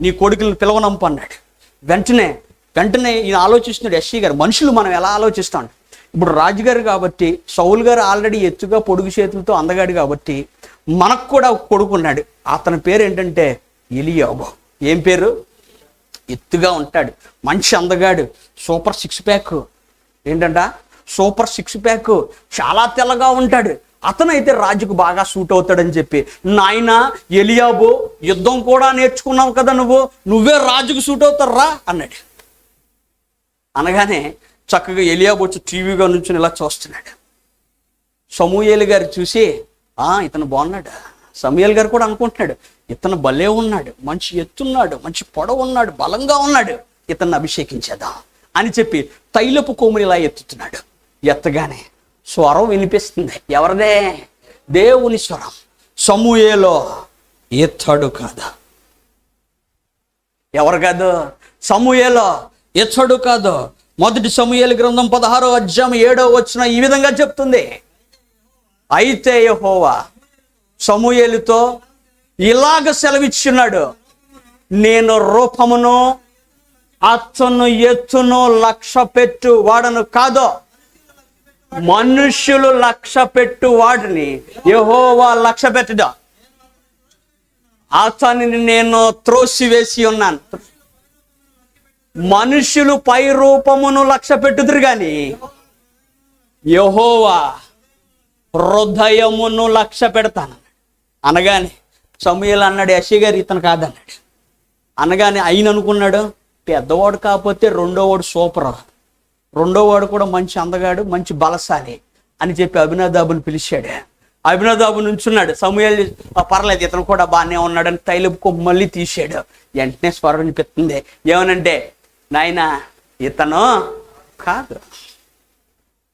నీ కొడుకులను పిలవనంపు అన్నాడు. వెంటనే ఈయన ఆలోచిస్తున్నాడు యెష్షయి గారు. మనుషులు మనం ఎలా ఆలోచిస్తాం? ఇప్పుడు రాజుగారు కాబట్టి, సౌలు గారు ఆల్రెడీ ఎత్తుగా పొడుగు చేతులతో అందగాడు కాబట్టి, మనకు కూడా ఒక కొడుకు ఉన్నాడు. అతని పేరు ఏంటంటే ఎలీయాబు. ఏం పేరు? ఎత్తుగా ఉంటాడు, మంచి అందగాడు, సూపర్ 6 ప్యాక్. ఏంటంట? సూపర్ 6 ప్యాక్, చాలా తెల్లగా ఉంటాడు. అతనైతే రాజుకు బాగా సూట్ అవుతాడని చెప్పి, నాయనా ఎలీయాబు యుద్ధం కూడా నేర్చుకున్నావు కదా, నువ్వే రాజుకు సూట్ అవుతారా అన్నాడు. అనగానే చక్కగా ఎలీయాబు వచ్చి టీవీగా నుంచి ఇలా చూస్తున్నాడు. సమూయేలు గారు చూసి, ఇతను బాగున్నాడు. సమూయేలు గారు కూడా అనుకుంటున్నాడు, ఇతను భలే ఉన్నాడు, మంచి ఎత్తున్నాడు, మంచి పొడవు ఉన్నాడు, బలంగా ఉన్నాడు, ఇతన్ని అభిషేకించేద్దాం అని చెప్పి తైలపు కొమ్ముని ఇలా ఎత్తుతున్నాడు. ఎత్తగానే స్వరం వినిపిస్తుంది. ఎవరిదే? దేవుని స్వరం. సమూయేలు ఎత్తడు కాదు. ఎవరు కాదు? సమూయేలు ఎత్తడు కాదు, మొదటి సమూయేలు గ్రంథం 16వ అధ్యాయం 7వ వచనం ఈ విధంగా చెప్తుంది. అయితే యెహోవా సమూయేలుతో ఇలాగ సెలవిచ్చున్నాడు, నేను రూపమును అతను ఎత్తును లక్ష్య పెట్టు వాడను కాదు, మనుష్యులు లక్ష్య పెట్టు వాడిని యెహోవా లక్ష్య పెట్టడు. అతనిని నేను త్రోసివేసి ఉన్నాను. మనుష్యులు పై రూపమును లక్ష్య పెట్టుదురు గాని యెహోవా హృదయమును లక్ష్య పెడతాను అనగానే సమూయేలు అన్నాడు, యెష్షయి గారు ఇతను కాదన్నాడు. అనగానే ఆయన అనుకున్నాడు, పెద్దవాడు కాకపోతే రెండోవాడు సూపర్, రెండోవాడు కూడా మంచి అందగాడు, మంచి బలశాలి అని చెప్పి అబీనాదాబుని పిలిచాడు. అబీనాదాబు నుంచున్నాడు. సమూయేలు పర్లేదు ఇతను కూడా బాగానే ఉన్నాడని తైలపు కొమ్ము మళ్ళీ తీసాడు. వెంటనే స్వరం వినిపిస్తుంది, ఏమనంటే, నాయనా ఇతను కాదు,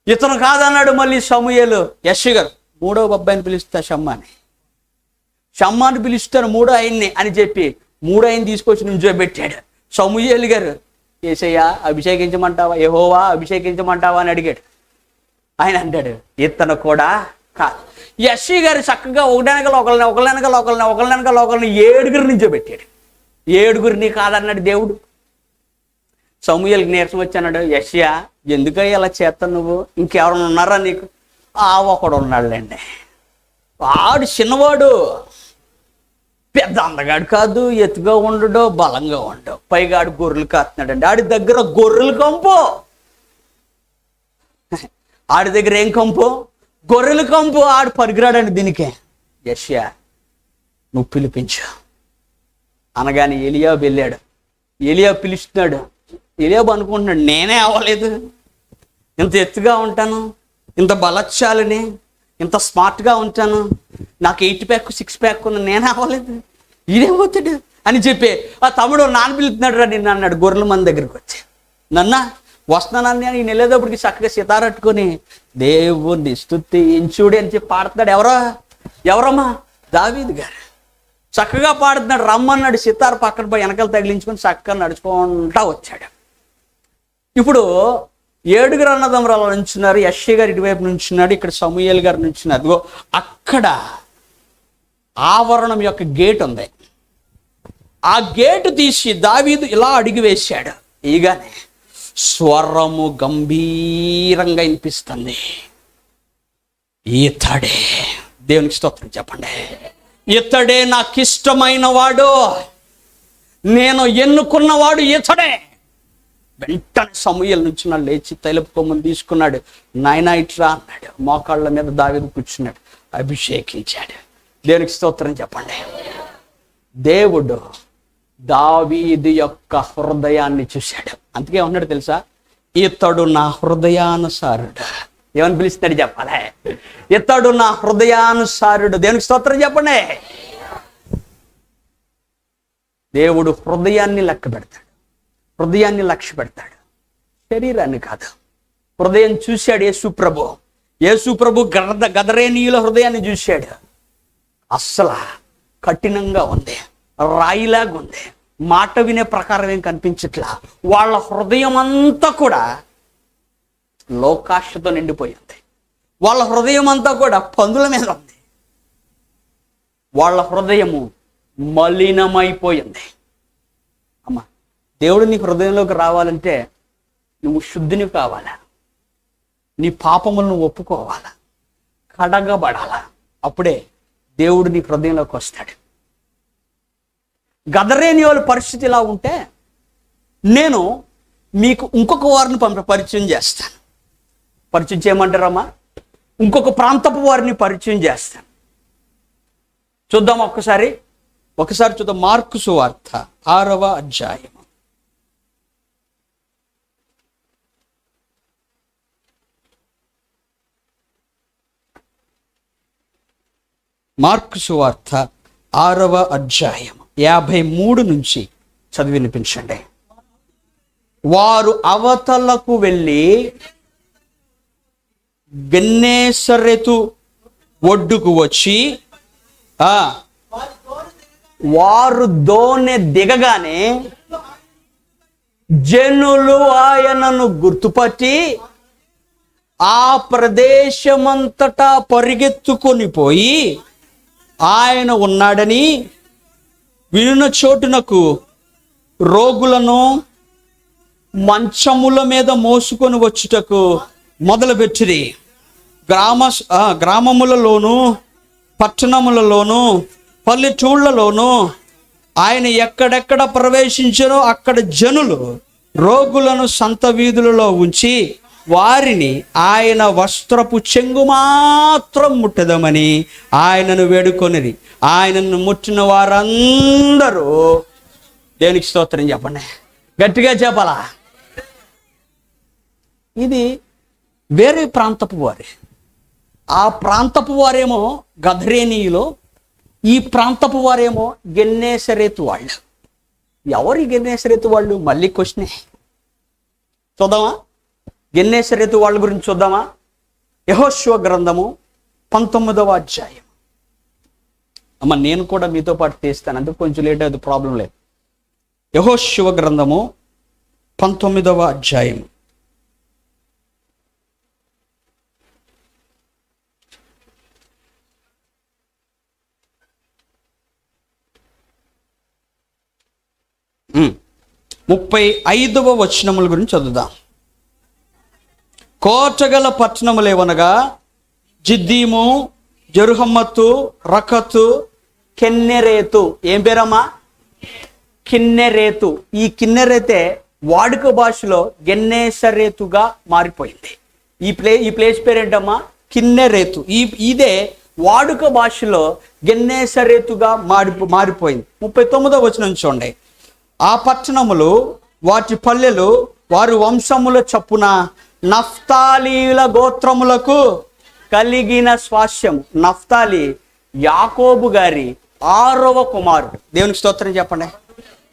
ఇతను కాదన్నాడు. మళ్ళీ సమూయేలు, యెష్షయి గారు మూడో అబ్బాయిని పిలుస్తా షమ్మాని పిలుస్తాను మూడో ఆయన్ని అని చెప్పి మూడో ఆయన తీసుకొచ్చి నుంచోబెట్టాడు. సమూయేలు గారు, యేసయ్యా అభిషేకించమంటావా, యెహోవా అభిషేకించమంటావా అని అడిగాడు. ఆయన అంటాడు, ఇతను కూడా కాదు. యెష్షయి గారు చక్కగా ఒకటెనకల ఒకళ్ళని 7 నుంచోబెట్టాడు. 7 కాదన్నాడు దేవుడు. సమూయేలుకి నీరసం వచ్చి అన్నాడు, యెష్షయా ఎందుకయ్యా ఇలా చేస్తాను నువ్వు, ఇంకెవరైనా ఉన్నారా నీకు? ఒకడు ఉన్నాడులేండి, వాడు చిన్నవాడు, పెద్ద అందగాడు కాదు, ఎత్తుగా ఉండడు, బలంగా ఉండడు, పైగా ఆడు గొర్రెలు కాస్తున్నాడండి. ఆడి దగ్గర గొర్రెలు కంపు, ఆడి దగ్గర ఏం కంపు? గొర్రెలు కంపు. ఆడు పరిగిరాడండి దీనికే. యెష్షయా నువ్వు పిలిపించు అనగానే ఎలియాబు వెళ్ళాడు. ఎలియాబు పిలుస్తున్నాడు. ఎలియాబు అనుకుంటున్నాడు, నేనే అవ్వలేదు, ఇంత ఎత్తుగా ఉంటాను, ఇంత బలశాలిని, ఇంత స్మార్ట్గా ఉంటాను, నాకు 8 ప్యాక్ 6 ప్యాక్ ఉన్న నేనే అవ్వలేదు, ఈడేమవుతాడు అని చెప్పి ఆ తమ్ముడు నాన్న పిలుతున్నాడు రా నిన్ను అన్నాడు. గొర్రెల మంది దగ్గరికి వచ్చి, నన్న వస్తున్నానని నేను వెళ్ళేటప్పటికి చక్కగా సితారట్టుకొని దేవుణ్ణి స్తుతించుడి అని చెప్పి పాడుతున్నాడు. ఎవరమ్మా? దావీదు గారు చక్కగా పాడుతున్నాడు. రమ్మన్నాడు. సితార్ పక్కన పోయి వెనకాల తగిలించుకొని చక్కగా నడుచుకుంటా వచ్చాడు. ఇప్పుడు 7 అన్నదమ్ములు నుంచున్నారు. యెష్షయి గారు ఇటువైపు నుంచున్నాడు, ఇక్కడ సమూయేలు గారు నుంచున్నారు. అక్కడ ఆవరణం యొక్క గేట్ ఉంది. ఆ గేటు తీసి దావీదు ఇలా అడిగి వేశాడు. ఇగానే స్వరము గంభీరంగా వినిపిస్తుంది, ఇతడే, దేవునికి స్తోత్రం చెప్పండి, ఇతడే నాకు ఇష్టమైన వాడు, నేను ఎన్నుకున్నవాడు ఇతడే. వెంటనే సమూయేలు నుంచి లేచి తైలపు కొమ్మను తీసుకున్నాడు. నాయనా ఇట్రా అన్నాడు. మోకాళ్ళ మీద దావీదు కూర్చున్నాడు, అభిషేకించాడు. దేవునికి స్తోత్రం చెప్పండి. దేవుడు దావీదు యొక్క హృదయాన్ని చూశాడు. అందుకే ఉన్నాడు తెలుసా, ఇతడు నా హృదయానుసారుడు. ఏమని పిలుస్తున్నాడు చెప్పాలి? ఇతడు నా హృదయానుసారుడు. దేవునికి స్తోత్రం చెప్పండి. దేవుడు హృదయాన్ని లెక్క పెడతాడు, హృదయాన్ని లక్ష్య పెడతాడు, శరీరాన్ని కాదు. హృదయం చూశాడు యేసుప్రభు గదరేనీయుల హృదయాన్ని చూశాడు. అస్సలు కఠినంగా ఉంది, రాయిలాగా ఉంది, మాట వినే ప్రకారం ఏం కనిపించట్లా. వాళ్ళ హృదయం అంతా కూడా లోకాశతో నిండిపోయింది. వాళ్ళ హృదయం అంతా కూడా పందుల మీద ఉంది. వాళ్ళ హృదయము మలినమైపోయింది. అమ్మా, దేవుడు నీ హృదయంలోకి రావాలంటే నువ్వు శుద్ధిని కావాలా, నీ పాపములను ఒప్పుకోవాలా, కడగబడాలా. అప్పుడే దేవుడు నీ హృదయంలోకి వస్తాడు. గదరేని వాళ్ళ పరిస్థితి ఇలా ఉంటే నేను మీకు ఇంకొక వారిని పరిచయం చేస్తాను. పరిచయం చేయమంటారమ్మా? ఇంకొక ప్రాంతపు వారిని పరిచయం చేస్తాను. చూద్దాం ఒకసారి చూద్దాం. మార్కు సువార్త 6వ అధ్యాయం. మార్కు సువార్త 6వ అధ్యాయం 53 నుంచి చదివి వినిపించండి. వారు అవతలకు వెళ్ళి గెన్నేసరెతు ఒడ్డుకు వచ్చి వారు దోణి దిగగానే జనులు ఆయనను గుర్తుపట్టి ఆ ప్రదేశమంతటా పరిగెత్తుకొని పోయి ఆయన ఉన్నాడని వినున చోటునకు రోగులను మంచముల మీద మోసుకొని వచ్చుటకు మొదలుపెట్టిరి. గ్రామములలోను పట్టణములలోను పల్లెటూళ్లలోను ఆయన ఎక్కడెక్కడ ప్రవేశించారో అక్కడ జనులు రోగులను సంత వీధులలో ఉంచి వారిని ఆయన వస్త్రపు చెంగు మాత్రం ముట్టదమని ఆయనను వేడుకొనిరి. ఆయనను ముట్టిన వారందరూ దేవునికి స్తోత్రం చెప్పండి, గట్టిగా చెప్పాలా. ఇది వేరే ప్రాంతపు వారి. ఆ ప్రాంతపు వారేమో గదరేనీయులో, ఈ ప్రాంతపు వారేమో గెన్నేసరేతు వాళ్ళు. ఎవరు ఈ గెన్నేసరేతు వాళ్ళు? మళ్ళీ క్వశ్చనే. చూద్దామా గెన్నేసరేతు వాళ్ళ గురించి చూద్దామా. యెహోషువ గ్రంథము 19వ అధ్యాయం. అమ్మ నేను కూడా మీతో పాటు తీస్తాను, అందుకు కొంచెం లేట్ అది ప్రాబ్లం లేదు. యెహోషువ గ్రంథము 19వ అధ్యాయం. మ్ 35వ వచనముల గురించి చదువుదాం. కోటగల పట్టణములేవనగా జిద్దీము, జెరుహమ్మతు, రకతు, కిన్నెరేతు. ఏం పేరమ్మా? కిన్నెరేతు. ఈ కిన్నెరేతే వాడుక భాషలో గెన్నేసరేతుగా మారిపోయింది. ఈ ప్లేస్ పేరేంటమ్మా? కిన్నెరేతు. ఇదే వాడుక భాషలో గెన్నేసరేతుగా మారిపోయింది. 39వ వచనం చూడండి. ఆ పట్టణములు వాటి పల్లెలు వారి వంశముల చప్పున నఫ్తాలీల గోత్రములకు కలిగిన స్వాస్యం. నఫ్తాలి యాకోబు గారి 6వ కుమారుడు. దేవునికి స్తోత్రం చెప్పండి,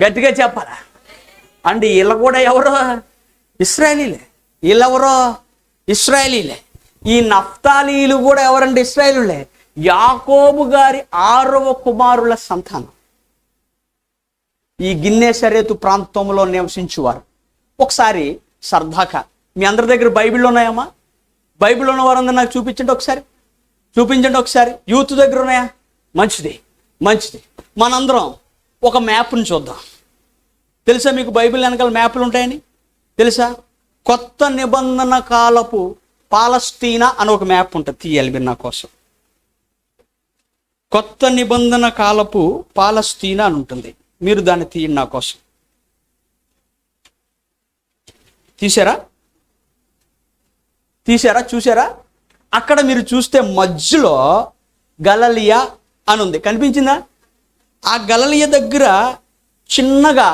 గట్టిగా చెప్పాలా. అండ్ వీళ్ళ కూడా ఎవరో ఇశ్రాయేలీలే. వీళ్ళెవరో ఇశ్రాయేలీలే. ఈ నఫ్తాలీలు కూడా ఎవరంటే ఇశ్రాయేలులే. యాకోబు గారి 6వ కుమారుల సంతానం. ఈ గిన్నెసరేతు ప్రాంతంలో నివసించేవారు. ఒకసారి సర్దాక మీ అందరి దగ్గర బైబిల్ ఉన్నాయమ్మా? బైబిల్ ఉన్న వారందరూ నాకు చూపించండి ఒకసారి. యూత్ దగ్గర ఉన్నాయా? మంచిది. మనందరం ఒక మ్యాప్ని చూద్దాం. తెలుసా మీకు బైబిల్ వెనకాల మ్యాప్లు ఉంటాయని తెలుసా? కొత్త నిబంధన కాలపు పాలస్తీనా అని ఒక మ్యాప్ ఉంటుంది. తీయాలి మీరు నా కోసం. కొత్త నిబంధన కాలపు పాలస్తీనా అని ఉంటుంది. మీరు దాన్ని తీయండి నా కోసం. చూసారా? అక్కడ మీరు చూస్తే మధ్యలో గలలియా అని ఉంది. కనిపించిందా? ఆ గలలియా దగ్గర చిన్నగా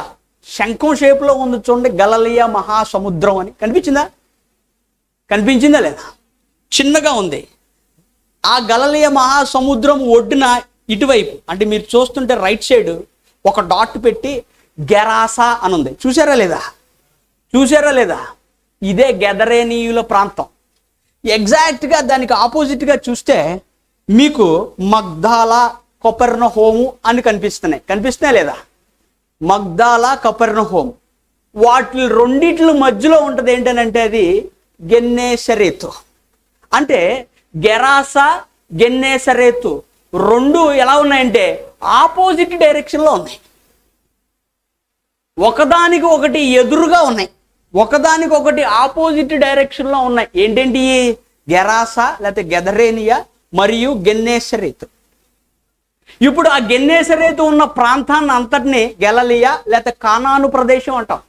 శంఖం షేపులో ఉంది చూడండి, గలలియా మహాసముద్రం అని. కనిపించిందా లేదా? చిన్నగా ఉంది. ఆ గలలియా మహాసముద్రం ఒడ్డున ఇటువైపు అంటే మీరు చూస్తుంటే రైట్ సైడ్ ఒక డాట్ పెట్టి గెరాసా అని ఉంది. చూసారా లేదా? ఇదే గెదరేనీయుల ప్రాంతం. ఎగ్జాక్ట్గా దానికి ఆపోజిట్గా చూస్తే మీకు మగ్దాలా, కపెర్నహూము అని కనిపిస్తున్నాయి లేదా? మగ్దాలా, కపెర్నహూము. వాటి రెండిట్ల మధ్యలో ఉంటుంది ఏంటనంటే అది గెన్నేసరేతు. అంటే గెరాసా, గెన్నేసరేతు రెండు ఎలా ఉన్నాయంటే ఆపోజిట్ డైరెక్షన్లో ఉన్నాయి. ఒకదానికి ఒకటి ఎదురుగా ఉన్నాయి, ఒకదానికి ఒకటి ఆపోజిట్ డైరెక్షన్లో ఉన్నాయి. ఏంటంటే గెరాసా లేకపోతే గెదరేనియా మరియు గెన్నేసరేతు. ఇప్పుడు ఆ గెన్నేసరేతు ఉన్న ప్రాంతాన్ని అంతటిని గెలలియా లేకపోతే కానాను ప్రదేశం అంటాం.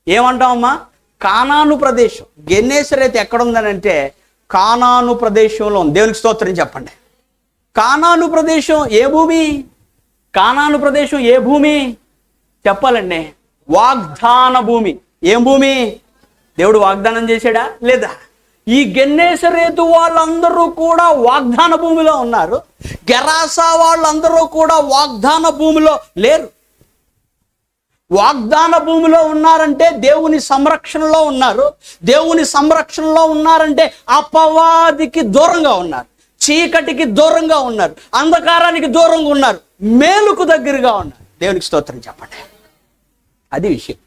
ఏమంటామమ్మా? కానాను ప్రదేశం. గెన్నేసరేతు ఎక్కడ ఉందనంటే కానాను ప్రదేశంలో ఉంది. దేవునికి స్తోత్రం చెప్పండి. కానాను ప్రదేశం ఏ భూమి చెప్పాలండి? వాగ్దాన భూమి. ఏం భూమి? దేవుడు వాగ్దానం చేశాడా లేదా? ఈ గెన్నేసరేతు వాళ్ళందరూ కూడా వాగ్దాన భూమిలో ఉన్నారు. గెరాసా వాళ్ళందరూ కూడా వాగ్దాన భూమిలో లేరు. వాగ్దాన భూమిలో ఉన్నారంటే దేవుని సంరక్షణలో ఉన్నారు. దేవుని సంరక్షణలో ఉన్నారంటే అపవాదికి దూరంగా ఉన్నారు, చీకటికి దూరంగా ఉన్నారు, అంధకారానికి దూరంగా ఉన్నారు, మేలుకు దగ్గరగా ఉన్నారు. దేవునికి స్తోత్రం చెప్పండి. అది విషయం.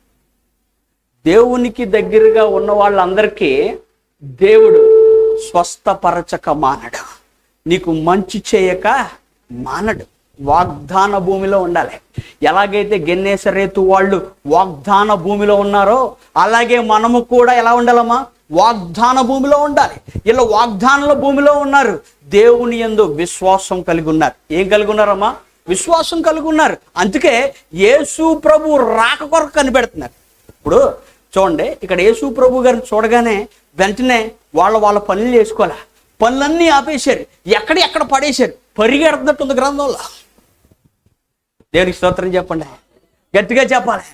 దేవునికి దగ్గరగా ఉన్న వాళ్ళందరికీ దేవుడు స్వస్థపరచక మానడు, నీకు మంచి చేయక మానడు. వాగ్దాన భూమిలో ఉండాలి. ఎలాగైతే గెన్నేసరేతు వాళ్ళు వాగ్దాన భూమిలో ఉన్నారో అలాగే మనము కూడా ఎలా ఉండాలమ్మా? వాగ్దాన భూమిలో ఉండాలి. ఇలా వాగ్దానాల భూమిలో ఉన్నారు, దేవుని యందు విశ్వాసం కలిగి ఉన్నారు. ఏం కలిగి ఉన్నారమ్మా? విశ్వాసం కలిగి ఉన్నారు. అందుకే యేసు ప్రభు రాక కొరకు కనిపెడుతున్నారు. ఇప్పుడు చూడండి, ఇక్కడ యేసు ప్రభు గారిని చూడగానే వెంటనే వాళ్ళ పనులు చేసుకోవాలి. పనులన్నీ ఆపేశారు, ఎక్కడ పడేశారు, పరిగెడుతున్నట్టుంది గ్రంథంలో. దేవునికి స్తోత్రం చెప్పండి, గట్టిగా చెప్పాలి.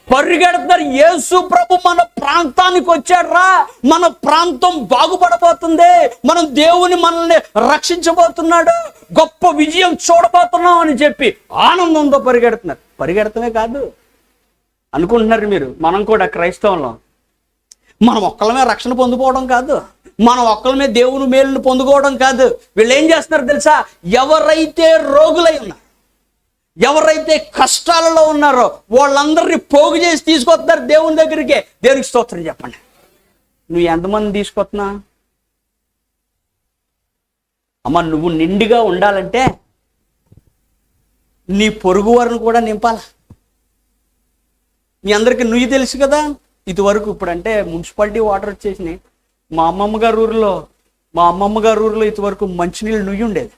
పరిగెడుతున్నారు. యేసు ప్రభు మన ప్రాంతానికి వచ్చాడు రా, మన ప్రాంతం బాగుపడబోతుంది, మనం దేవుని మనల్ని రక్షించబోతున్నాడు, గొప్ప విజయం చూడబోతున్నాం అని చెప్పి ఆనందంతో పరిగెడుతున్నారు. పరిగెడతమే కాదు అనుకుంటున్నారు మీరు, మనం కూడా క్రైస్తవంలో మనం ఒక్కలమే రక్షణ పొందుకోవడం కాదు, మనం ఒక్కలమే దేవుని మేలును పొందుకోవడం కాదు. వీళ్ళు ఏం చేస్తున్నారు తెలుసా? ఎవరైతే రోగులై ఉన్నారు, ఎవరైతే కష్టాలలో ఉన్నారో వాళ్ళందరినీ పోగు చేసి తీసుకొస్తున్నారు దేవుని దగ్గరికి. దేవునికి స్తోత్రం చెప్పండి. నువ్వు ఎంతమంది తీసుకొస్తున్నా అమ్మ? నువ్వు నిండుగా ఉండాలంటే నీ పొరుగు వారిని కూడా నింపాల. మీ అందరికీ నువ్వు తెలుసు కదా, ఇదివరకు ఇప్పుడంటే మున్సిపాలిటీ వాటర్ వచ్చేసినాయి. మా అమ్మమ్మ గారి ఊరిలో ఇదివరకు మంచినీళ్ళు నుయ్యి ఉండేది.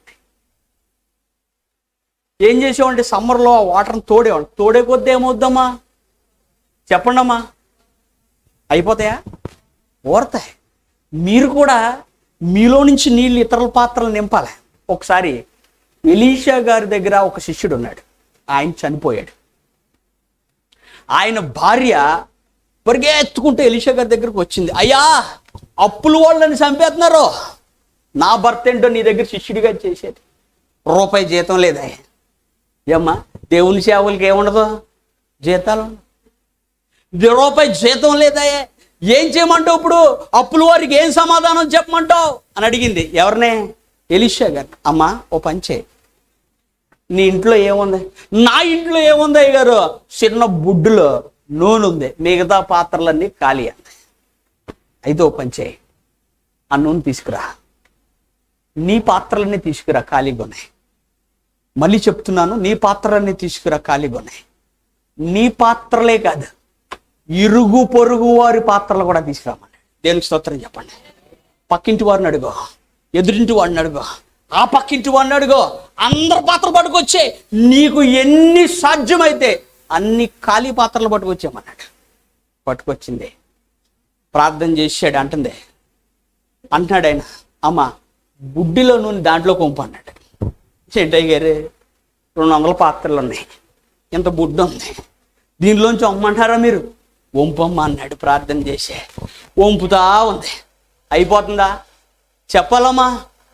ఏం చేసామంటే సమ్మర్లో ఆ వాటర్ని తోడే కొద్ది ఏమవుద్దమ్మా చెప్పండి అమ్మా? అయిపోతాయా? ఓరతాయి. మీరు కూడా మీలో నుంచి నీళ్ళు ఇతరుల పాత్రలు నింపాలి. ఒకసారి ఎలీషా గారి దగ్గర ఒక శిష్యుడు ఉన్నాడు, ఆయన చనిపోయాడు. ఆయన భార్య పరిగెత్తుకుంటూ ఎలీషా గారి దగ్గరకు వచ్చింది. అయ్యా, అప్పులు వాళ్ళని చంపేస్తున్నారు, నా భర్త ఏంటో నీ దగ్గర శిష్యుడిగా చేసేది, రూపాయి జీతం లేదా? ఏమ్మా, దేవుని సేవలకి ఏముండదు జీతాలు, రూపాయి జీతం లేదా? ఏం చేయమంటావు ఇప్పుడు? అప్పుల వారికి ఏం సమాధానం చెప్పమంటావు అని అడిగింది. ఎవరినే? ఎలీషా గారు. అమ్మా, ఓ పని చేయి, నీ ఇంట్లో ఏముంది? నా ఇంట్లో ఏముంది అయ్య గారు? చిన్న బుడ్డులో నూనె ఉంది, మిగతా పాత్రలన్నీ ఖాళీ అంది. అయితే ఓ పని చేయి, ఆ నూనె తీసుకురా, నీ పాత్రలన్నీ తీసుకురా, ఖాళీగా ఉన్నాయి. మళ్ళీ చెప్తున్నాను, నీ పాత్రలన్నీ తీసుకురా, ఖాళీగా ఉన్నాయి. నీ పాత్రలే కాదు, ఇరుగు పొరుగు వారి పాత్రలు కూడా తీసుకురామని. దేవునికి స్తోత్రం చెప్పండి. పక్కింటి వారిని అడుగో, ఎదురింటి వాడిని అడుగో, ఆ పక్కింటి వాడిని అడుగో, అందరు పాత్రలు పట్టుకొచ్చే, నీకు ఎన్ని సాధ్యమైతే అన్ని ఖాళీ పాత్రలు పట్టుకొచ్చామన్నాడు. పట్టుకొచ్చింది, ప్రార్థన చేసాడు. అంటున్నాడు ఆయన, అమ్మ బుడ్డిలో నూనె దాంట్లో కొంపు అన్నాడు. ఏంటయ్య గారు, 200 పాత్రలు ఉన్నాయి, ఇంత బుడ్డ ఉంది, దీనిలోంచి అమ్మంటారా మీరు? వంపమ్మ అన్నాడు. ప్రార్థన చేసే వంపుతా ఉంది. అయిపోతుందా? చెప్పాలమ్మా,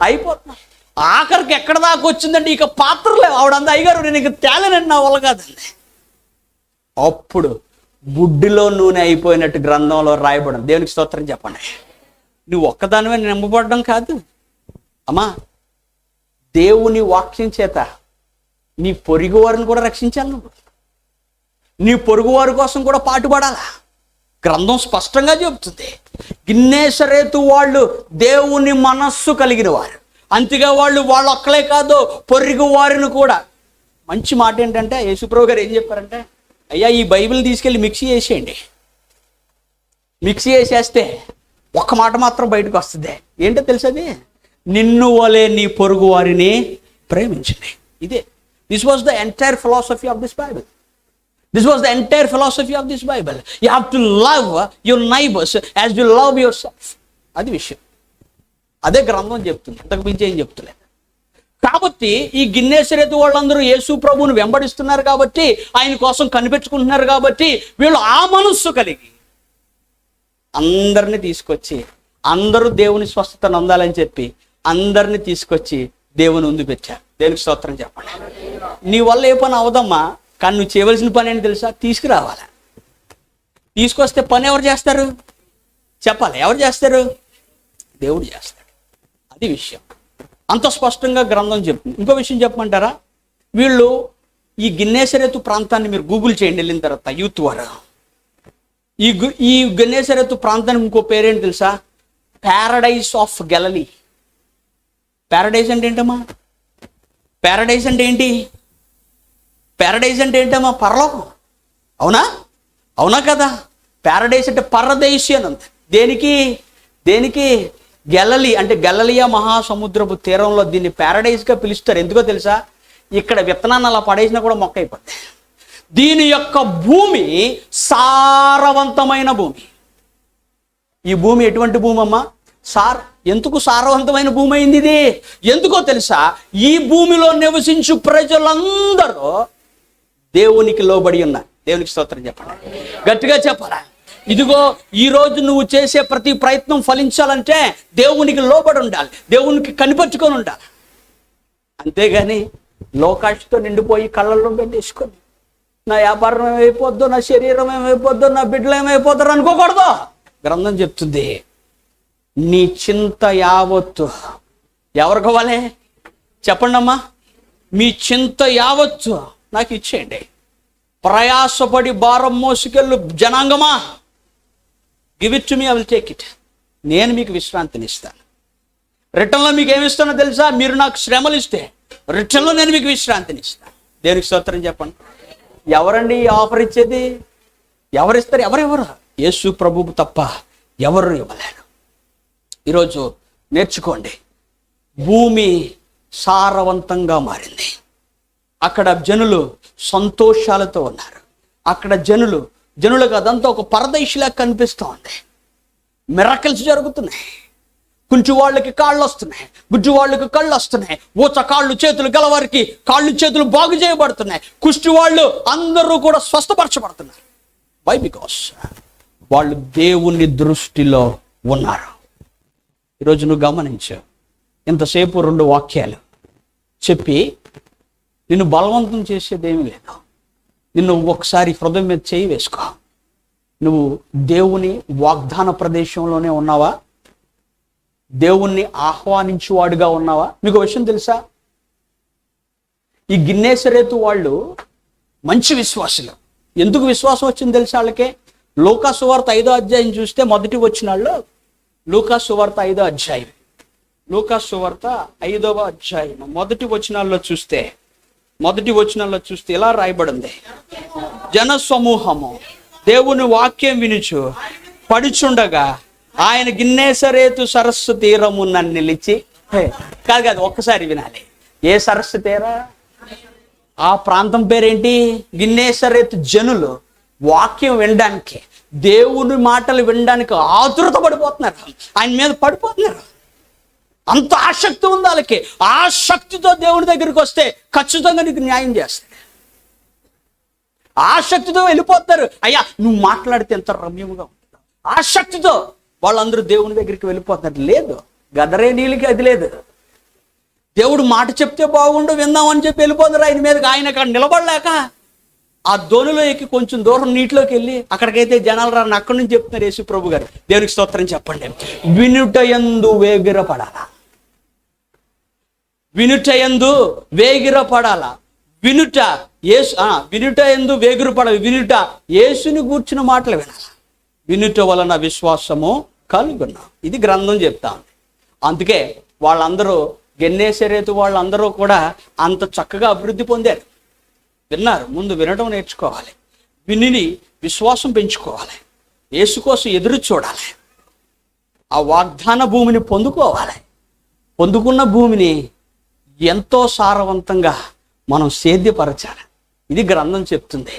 అయిపోతుందా? ఆఖరికి ఎక్కడ దాకా వచ్చిందంటే ఇక పాత్రలే. ఆవిడంది, అయ్యగారు నేను ఇక తేలనండి, నా వల్ల కాదండి. అప్పుడు బుడ్డిలో నూనె అయిపోయినట్టు గ్రంథంలో రాయబడం. దేవునికి స్తోత్రం చెప్పండి. నువ్వు ఒక్కదానివే నింపబడడం కాదు అమ్మా, దేవుని వాక్యం చేత నీ పొరుగు వారిని కూడా రక్షించాలి. నువ్వు నీ పొరుగువారి కోసం కూడా పాటుపడాలా. గ్రంథం స్పష్టంగా చెబుతుంది, గిన్నేసరేతు వాళ్ళు దేవుని మనస్సు కలిగిన వారు. అంతగా వాళ్ళు ఒక్కలే కాదు, పొరుగు వారిని కూడా. మంచి మాట ఏంటంటే యేసుప్రభు గారు ఏం చెప్పారంటే, అయ్యా ఈ బైబిల్ తీసుకెళ్ళి మిక్సీ చేసేయండి. మిక్సీ చేసేస్తే ఒక్క మాట మాత్రం బయటకు వస్తుంది. ఏంటో తెలుసది? నిన్ను వలే నీ పొరుగు వారిని ప్రేమించండి. ఇదే, this was the entire philosophy of this Bible. This was the entire philosophy of this Bible. You have to love your neighbors as you love yourself. అది విషయం. అదే గ్రంథం చెప్తుంది, అంతకు మించి ఏం చెప్తలేదు. కాబట్టి ఈ గిన్నేసరేతు వాళ్ళందరూ యేసు ప్రభువుని వెంబడిస్తున్నారు కాబట్టి, ఆయన కోసం కనిపెట్టుకుంటున్నారు కాబట్టి, వీళ్ళు ఆ మనస్సు కలిగి అందరిని తీసుకొచ్చి, అందరూ దేవుని స్వస్థతను అందాలని చెప్పి అందరిని తీసుకొచ్చి దేవుని ముందు పెట్టారు. దేవునికి స్తోత్రం చెప్పండి. నీ వల్ల ఏ పని అవదమ్మా, కానీ నువ్వు చేయవలసిన పని ఏంటి తెలుసా? తీసుకురావాలి. తీసుకొస్తే పని ఎవరు చేస్తారు? చెప్పాలి. ఎవరు చేస్తారు? దేవుడు చేస్తాడు. అది విషయం. అంత స్పష్టంగా గ్రంథం చెప్తుంది. ఇంకో విషయం చెప్పమంటారా? వీళ్ళు ఈ గిన్నేసరేతు ప్రాంతాన్ని మీరు గూగుల్ చేయండి, వెళ్ళిన తర్వాత యూత్ వారు ఈ గెన్నేసరెతు ప్రాంతానికి ఇంకో పేరేంటి తెలుసా? Paradise of Galilee. ప్యారడైజ్ అంటే ఏంటమ్మా? ప్యారడైజ్ అంటే ఏంటి? ప్యారడైజ్ అంటే ఏంటమ్మా? పరలోకం. అవునా? అవునా కదా? ప్యారడైజ్ అంటే పరదేశి అని ఉంది. దేనికి గలిలీ అంటే గలిలయ మహాసముద్రపు తీరంలో దీన్ని ప్యారడైజ్గా పిలుస్తారు. ఎందుకో తెలుసా? ఇక్కడ విత్తనాన్ని అలా పడేసినా కూడా మొక్క అయిపోద్ది. దీని యొక్క భూమి సారవంతమైన భూమి. ఈ భూమి ఎటువంటి భూమి అమ్మా? ఎందుకు సారవంతమైన భూమి అయింది ఇది? ఎందుకో తెలుసా? ఈ భూమిలో నివసించు ప్రజలందరూ దేవునికి లోబడి ఉన్నారు. దేవునికి స్తోత్రం చెప్పండి, గట్టిగా చెప్పాలా? ఇదిగో ఈరోజు నువ్వు చేసే ప్రతి ప్రయత్నం ఫలించాలంటే దేవునికి లోబడి ఉండాలి, దేవునికి కనిపెట్టుకొని ఉండాలి. అంతేగాని లోకాశతో నిండిపోయి కళ్ళల్లో పెట్టేసుకొని నా వ్యాపారం ఏమైపోద్దో, నా శరీరం ఏమైపోద్దో, నా బిడ్డలు ఏమైపోతారో అనుకోకూడదు. గ్రంథం చెప్తుంది, నీ చింత యావత్తు ఎవరు కావాలి చెప్పండి అమ్మా? మీ చింత యావత్తు నాకు ఇచ్చేయండి. ప్రయాసపడి భారం మోసుకెళ్ళు జనాంగమా, give it to me, I will take it. నేను మీకు విశ్రాంతిని ఇస్తాను. రిటర్న్లో మీకు ఏమి ఇస్తానో తెలుసా? మీరు నాకు శ్రమలు ఇస్తే రిటర్న్లో నేను మీకు విశ్రాంతిని ఇస్తాను. దేవునికి స్తోత్రం చెప్పండి. ఎవరండి ఈ ఆఫర్ ఇచ్చేది? ఎవరిస్తారు? ఎవరెవరు? యేసు ప్రభువు తప్ప ఎవరు ఇవ్వలేరు. ఈరోజు నేర్చుకోండి. భూమి సారవంతంగా మారింది. అక్కడ జనులు సంతోషాలతో ఉన్నారు. అక్కడ జనులకు అదంతా ఒక పరదేశిలా కనిపిస్తూ ఉంది. మిరకల్స్ జరుగుతున్నాయి. కుంటి వాళ్ళకి కాళ్ళు వస్తున్నాయి, గుడ్డి వాళ్ళకి కళ్ళు వస్తున్నాయి, ఊచ కాళ్ళు చేతులు గలవారికి కాళ్ళు చేతులు బాగు చేయబడుతున్నాయి, కుష్టి వాళ్ళు అందరూ కూడా స్వస్థపరచబడుతున్నారు. వై? బికాస్ వాళ్ళు దేవుని దృష్టిలో ఉన్నారు. ఈరోజు నువ్వు గమనించు, ఇంతసేపు 2 వాక్యాలు చెప్పి నిన్ను బలవంతం చేసేదేమీ లేదు. నిన్ను ఒకసారి హృదయం మీద చేయి వేసుకో. నువ్వు దేవుని వాగ్దాన ప్రదేశంలోనే ఉన్నావా? దేవుణ్ణి ఆహ్వానించువాడుగా ఉన్నావా? మీకు విషయం తెలుసా? ఈ గిన్నేసరేతు వాళ్ళు మంచి విశ్వాసులు. ఎందుకు విశ్వాసం వచ్చింది తెలుసా వాళ్ళకే? లూకా సువార్త 5వ అధ్యాయం చూస్తే మొదటి వచనాల్లో, లూకా సువార్త 5వ అధ్యాయం, లూకా సువార్త 5వ అధ్యాయం మొదటి వచనాల్లో చూస్తే ఇలా రాయబడింది, జన సమూహము దేవుని వాక్యం వినుచు పడుచుండగా ఆయన గిన్నేసరేతు సరస్సు తీరమున నిలిచి. కాదు, ఒక్కసారి వినాలి. ఏ సరస్సు తీరా? ఆ ప్రాంతం పేరేంటి? గిన్నేసరేతు. జనులు వాక్యం వినడానికి, దేవుని మాటలు వినడానికి ఆతురత పడిపోతున్నారు, ఆయన మీద పడిపోతున్నారు. అంత ఆసక్తి ఉంది వాళ్ళకి. ఆసక్తితో దేవుని దగ్గరికి వస్తే ఖచ్చితంగా నీకు న్యాయం చేస్తాడు. ఆసక్తితో వెళ్ళిపోతారు. అయ్యా నువ్వు మాట్లాడితే ఎంత రమ్యముగా ఉంటుందో. ఆసక్తితో వాళ్ళందరూ దేవుని దగ్గరికి వెళ్ళిపోతారు. లేదు, గదరేనీలకి అది లేదు. దేవుడు మాట చెప్తే బాగుండు విందామని చెప్పి వెళ్ళిపోతారు ఆయన మీదకి. ఆయన అక్కడ నిలబడలేక ఆ ధోనిలో ఎక్కి కొంచెం దూరం నీటిలోకి వెళ్ళి అక్కడికైతే జనాలు రాని అక్కడి నుంచి చెప్తున్నారు యేసు ప్రభు గారు. దేవునికి స్తోత్రం చెప్పండి. వినుటయందు వేగిరపడాలా, వినుటయందు వేగిరపడాలా. వినుటయందు వేగిరపడాలి. వినుట యేసుని గూర్చిన మాటలు వినాలి. వినుట వలన విశ్వాసము కలుగును. ఇది గ్రంథం చెప్తా ఉంది. అందుకే వాళ్ళందరూ, గెన్నేసరేతు వాళ్ళందరూ కూడా అంత చక్కగా అభివృద్ధి పొందారు. విన్నారు. ముందు వినడం నేర్చుకోవాలి, విని విశ్వాసం పెంచుకోవాలి, యేసు కోసం ఎదురు చూడాలి, ఆ వాగ్దాన భూమిని పొందుకోవాలి. పొందుకున్న భూమిని ఎంతో సారవంతంగా మనం సేద్యపరచాలి. ఇది గ్రంథం చెప్తుంది.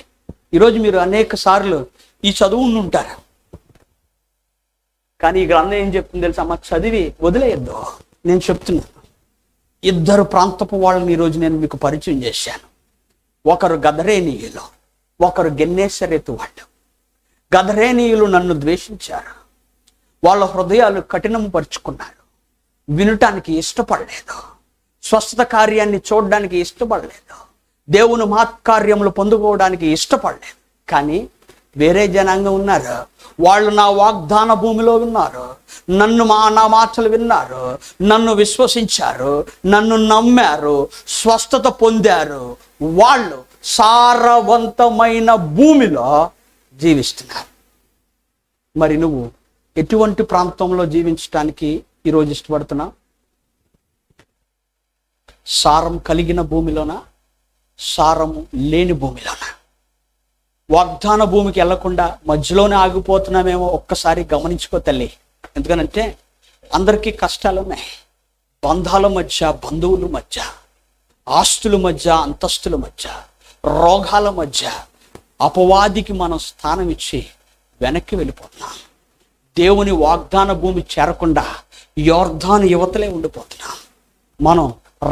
ఈరోజు మీరు అనేక సార్లు ఈ చదువు ఉంటారు, కానీ ఈ గ్రంథం ఏం చెప్తుంది తెలుసా? అమ్మ, చదివి వదిలేయద్దు. నేను చెప్తున్నాను, 2 ప్రాంతపు వాళ్ళని ఈరోజు నేను మీకు పరిచయం చేశాను. ఒకరు గదరేనీయులు, ఒకరు గెన్నేసరేతు వాళ్ళు. గదరేనీయులు నన్ను ద్వేషించారు, వాళ్ళ హృదయాలు కఠినం పరుచుకున్నారు, వినటానికి ఇష్టపడలేదు, స్వస్థత కార్యాన్ని చూడడానికి ఇష్టపడలేదు, దేవుని మహత్కార్యములు పొందుకోవడానికి ఇష్టపడలేదు. కానీ వేరే జనాంగం ఉన్నారు, వాళ్ళు నా వాగ్దాన భూమిలో విన్నారు, నా మాటలు విన్నారు, నన్ను విశ్వసించారు, నన్ను నమ్మారు, స్వస్థత పొందారు. వాళ్ళు సారవంతమైన భూమిలో జీవిస్తున్నారు. మరి నువ్వు ఎటువంటి ప్రాంతంలో జీవించడానికి ఈరోజు ఇష్టపడుతున్నావు? సారం కలిగిన భూమిలోనా, సారము లేని భూమిలోనా? వాగ్దాన భూమికి వెళ్లకుండా మధ్యలోనే ఆగిపోతున్నామేమో ఒక్కసారి గమనించుకో తల్లి. ఎందుకనంటే అందరికీ కష్టాలు ఉన్నాయి. బంధాల మధ్య, బంధువుల మధ్య, ఆస్తుల మధ్య, అంతస్తుల మధ్య, రోగాల మధ్య అపవాదికి మనం స్థానం ఇచ్చి వెనక్కి వెళ్ళిపోతున్నాం. దేవుని వాగ్దాన భూమి చేరకుండా యోర్దాను యువతలే ఉండిపోతున్నాం. మనం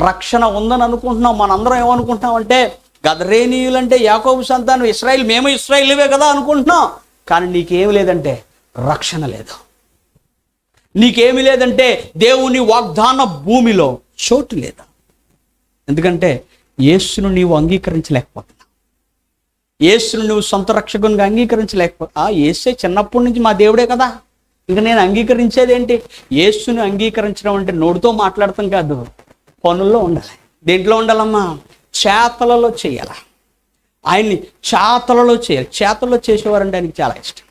రక్షణ ఉందని అనుకుంటున్నాం. మనందరం ఏమనుకుంటున్నామంటే గదరేనీయులంటే యాకోబు సంతానం, ఇశ్రాయేల్, మేము ఇశ్రాయేలువే కదా అనుకుంటున్నాం. కానీ నీకేమి లేదంటే రక్షణ లేదు. నీకేమి లేదంటే దేవుని వాగ్దాన భూమిలో చోటు లేదు. ఎందుకంటే యేసును నీవు అంగీకరించలేకపోతున్నావు. యేసును నువ్వు సొంత రక్షకునిగా యేసే చిన్నప్పటి నుంచి మా దేవుడే కదా, ఇక నేను అంగీకరించేదేంటి? యేసుని అంగీకరించడం అంటే నోటితో మాట్లాడతాం కాదు, పనుల్లో ఉండాలి. దేంట్లో ఉండాలమ్మా? చేతలలో చేయాలి. ఆయన్ని చేతలలో చేయాలి. చేతల్లో చేసేవారంటే ఆయనకి చాలా ఇష్టం.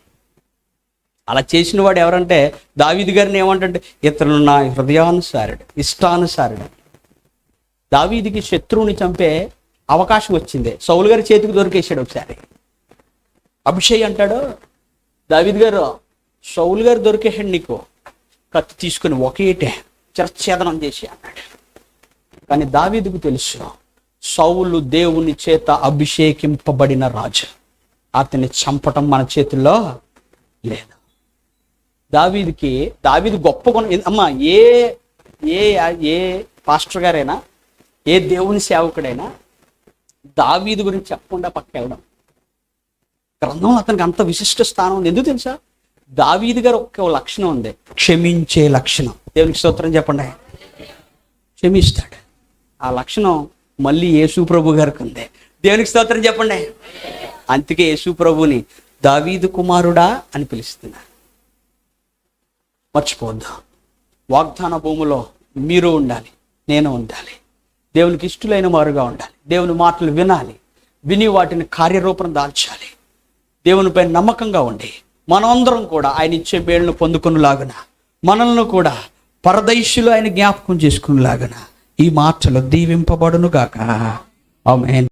అలా చేసిన వాడు ఎవరంటే దావీదు గారిని ఏమంటే, ఇతను నా హృదయానుసారుడు, ఇష్టానుసారుడు. దావీదుకి శత్రువుని చంపే అవకాశం వచ్చింది. సౌలు గారి చేతికి దొరికేసాడు ఒకసారి. అభిషేక్ అంటాడు, దావీదు గారు, సౌలు గారు దొరికేసాడు, నీకు కత్తి తీసుకుని ఒకేటే చిరచ్ఛేదనం చేసి అన్నాడు. కానీ దావీదుకు తెలుసు, సౌలు దేవుని చేత అభిషేకింపబడిన రాజు, అతన్ని చంపటం మన చేతుల్లో లేదు. దావీదు గొప్ప గుణం అమ్మా. ఏ పాస్టర్ గారైనా, ఏ దేవుని సేవకుడైనా దావీదు గురించి చెప్పకుండా పక్కకి వెళ్ళడం. గ్రంథంలో అతనికి అంత విశిష్ట స్థానం ఉంది. ఎందుకు తెలుసా? దావీదు గారు ఒక్క లక్షణం ఉంది, క్షమించే లక్షణం. దేవునికి స్తోత్రం చెప్పండి. క్షమిస్తాడు. ఆ లక్షణం మళ్ళీ యేసు ప్రభు గారికి ఉంది. దేవునికి స్తోత్రం చెప్పండి. అందుకే యేసు ప్రభుని దావీదు కుమారుడా అని పిలుస్తున్నారు. మర్చిపోవద్దు, వాగ్దాన భూమిలో మీరు ఉండాలి, నేను ఉండాలి. దేవునికి ఇష్టలైన వారుగా ఉండాలి. దేవుని మాటలు వినాలి, విని వాటిని కార్యరూపం దాల్చాలి. దేవునిపై నమ్మకంగా ఉండి మనమందరం కూడా ఆయన ఇచ్చే మేలును పొందుకునేలాగున, మనల్ని కూడా పరదైష్యులు ఆయన జ్ఞాపకం చేసుకునేలాగున ఈ మాటలు దీవింపబడును గాక. ఆమేన్.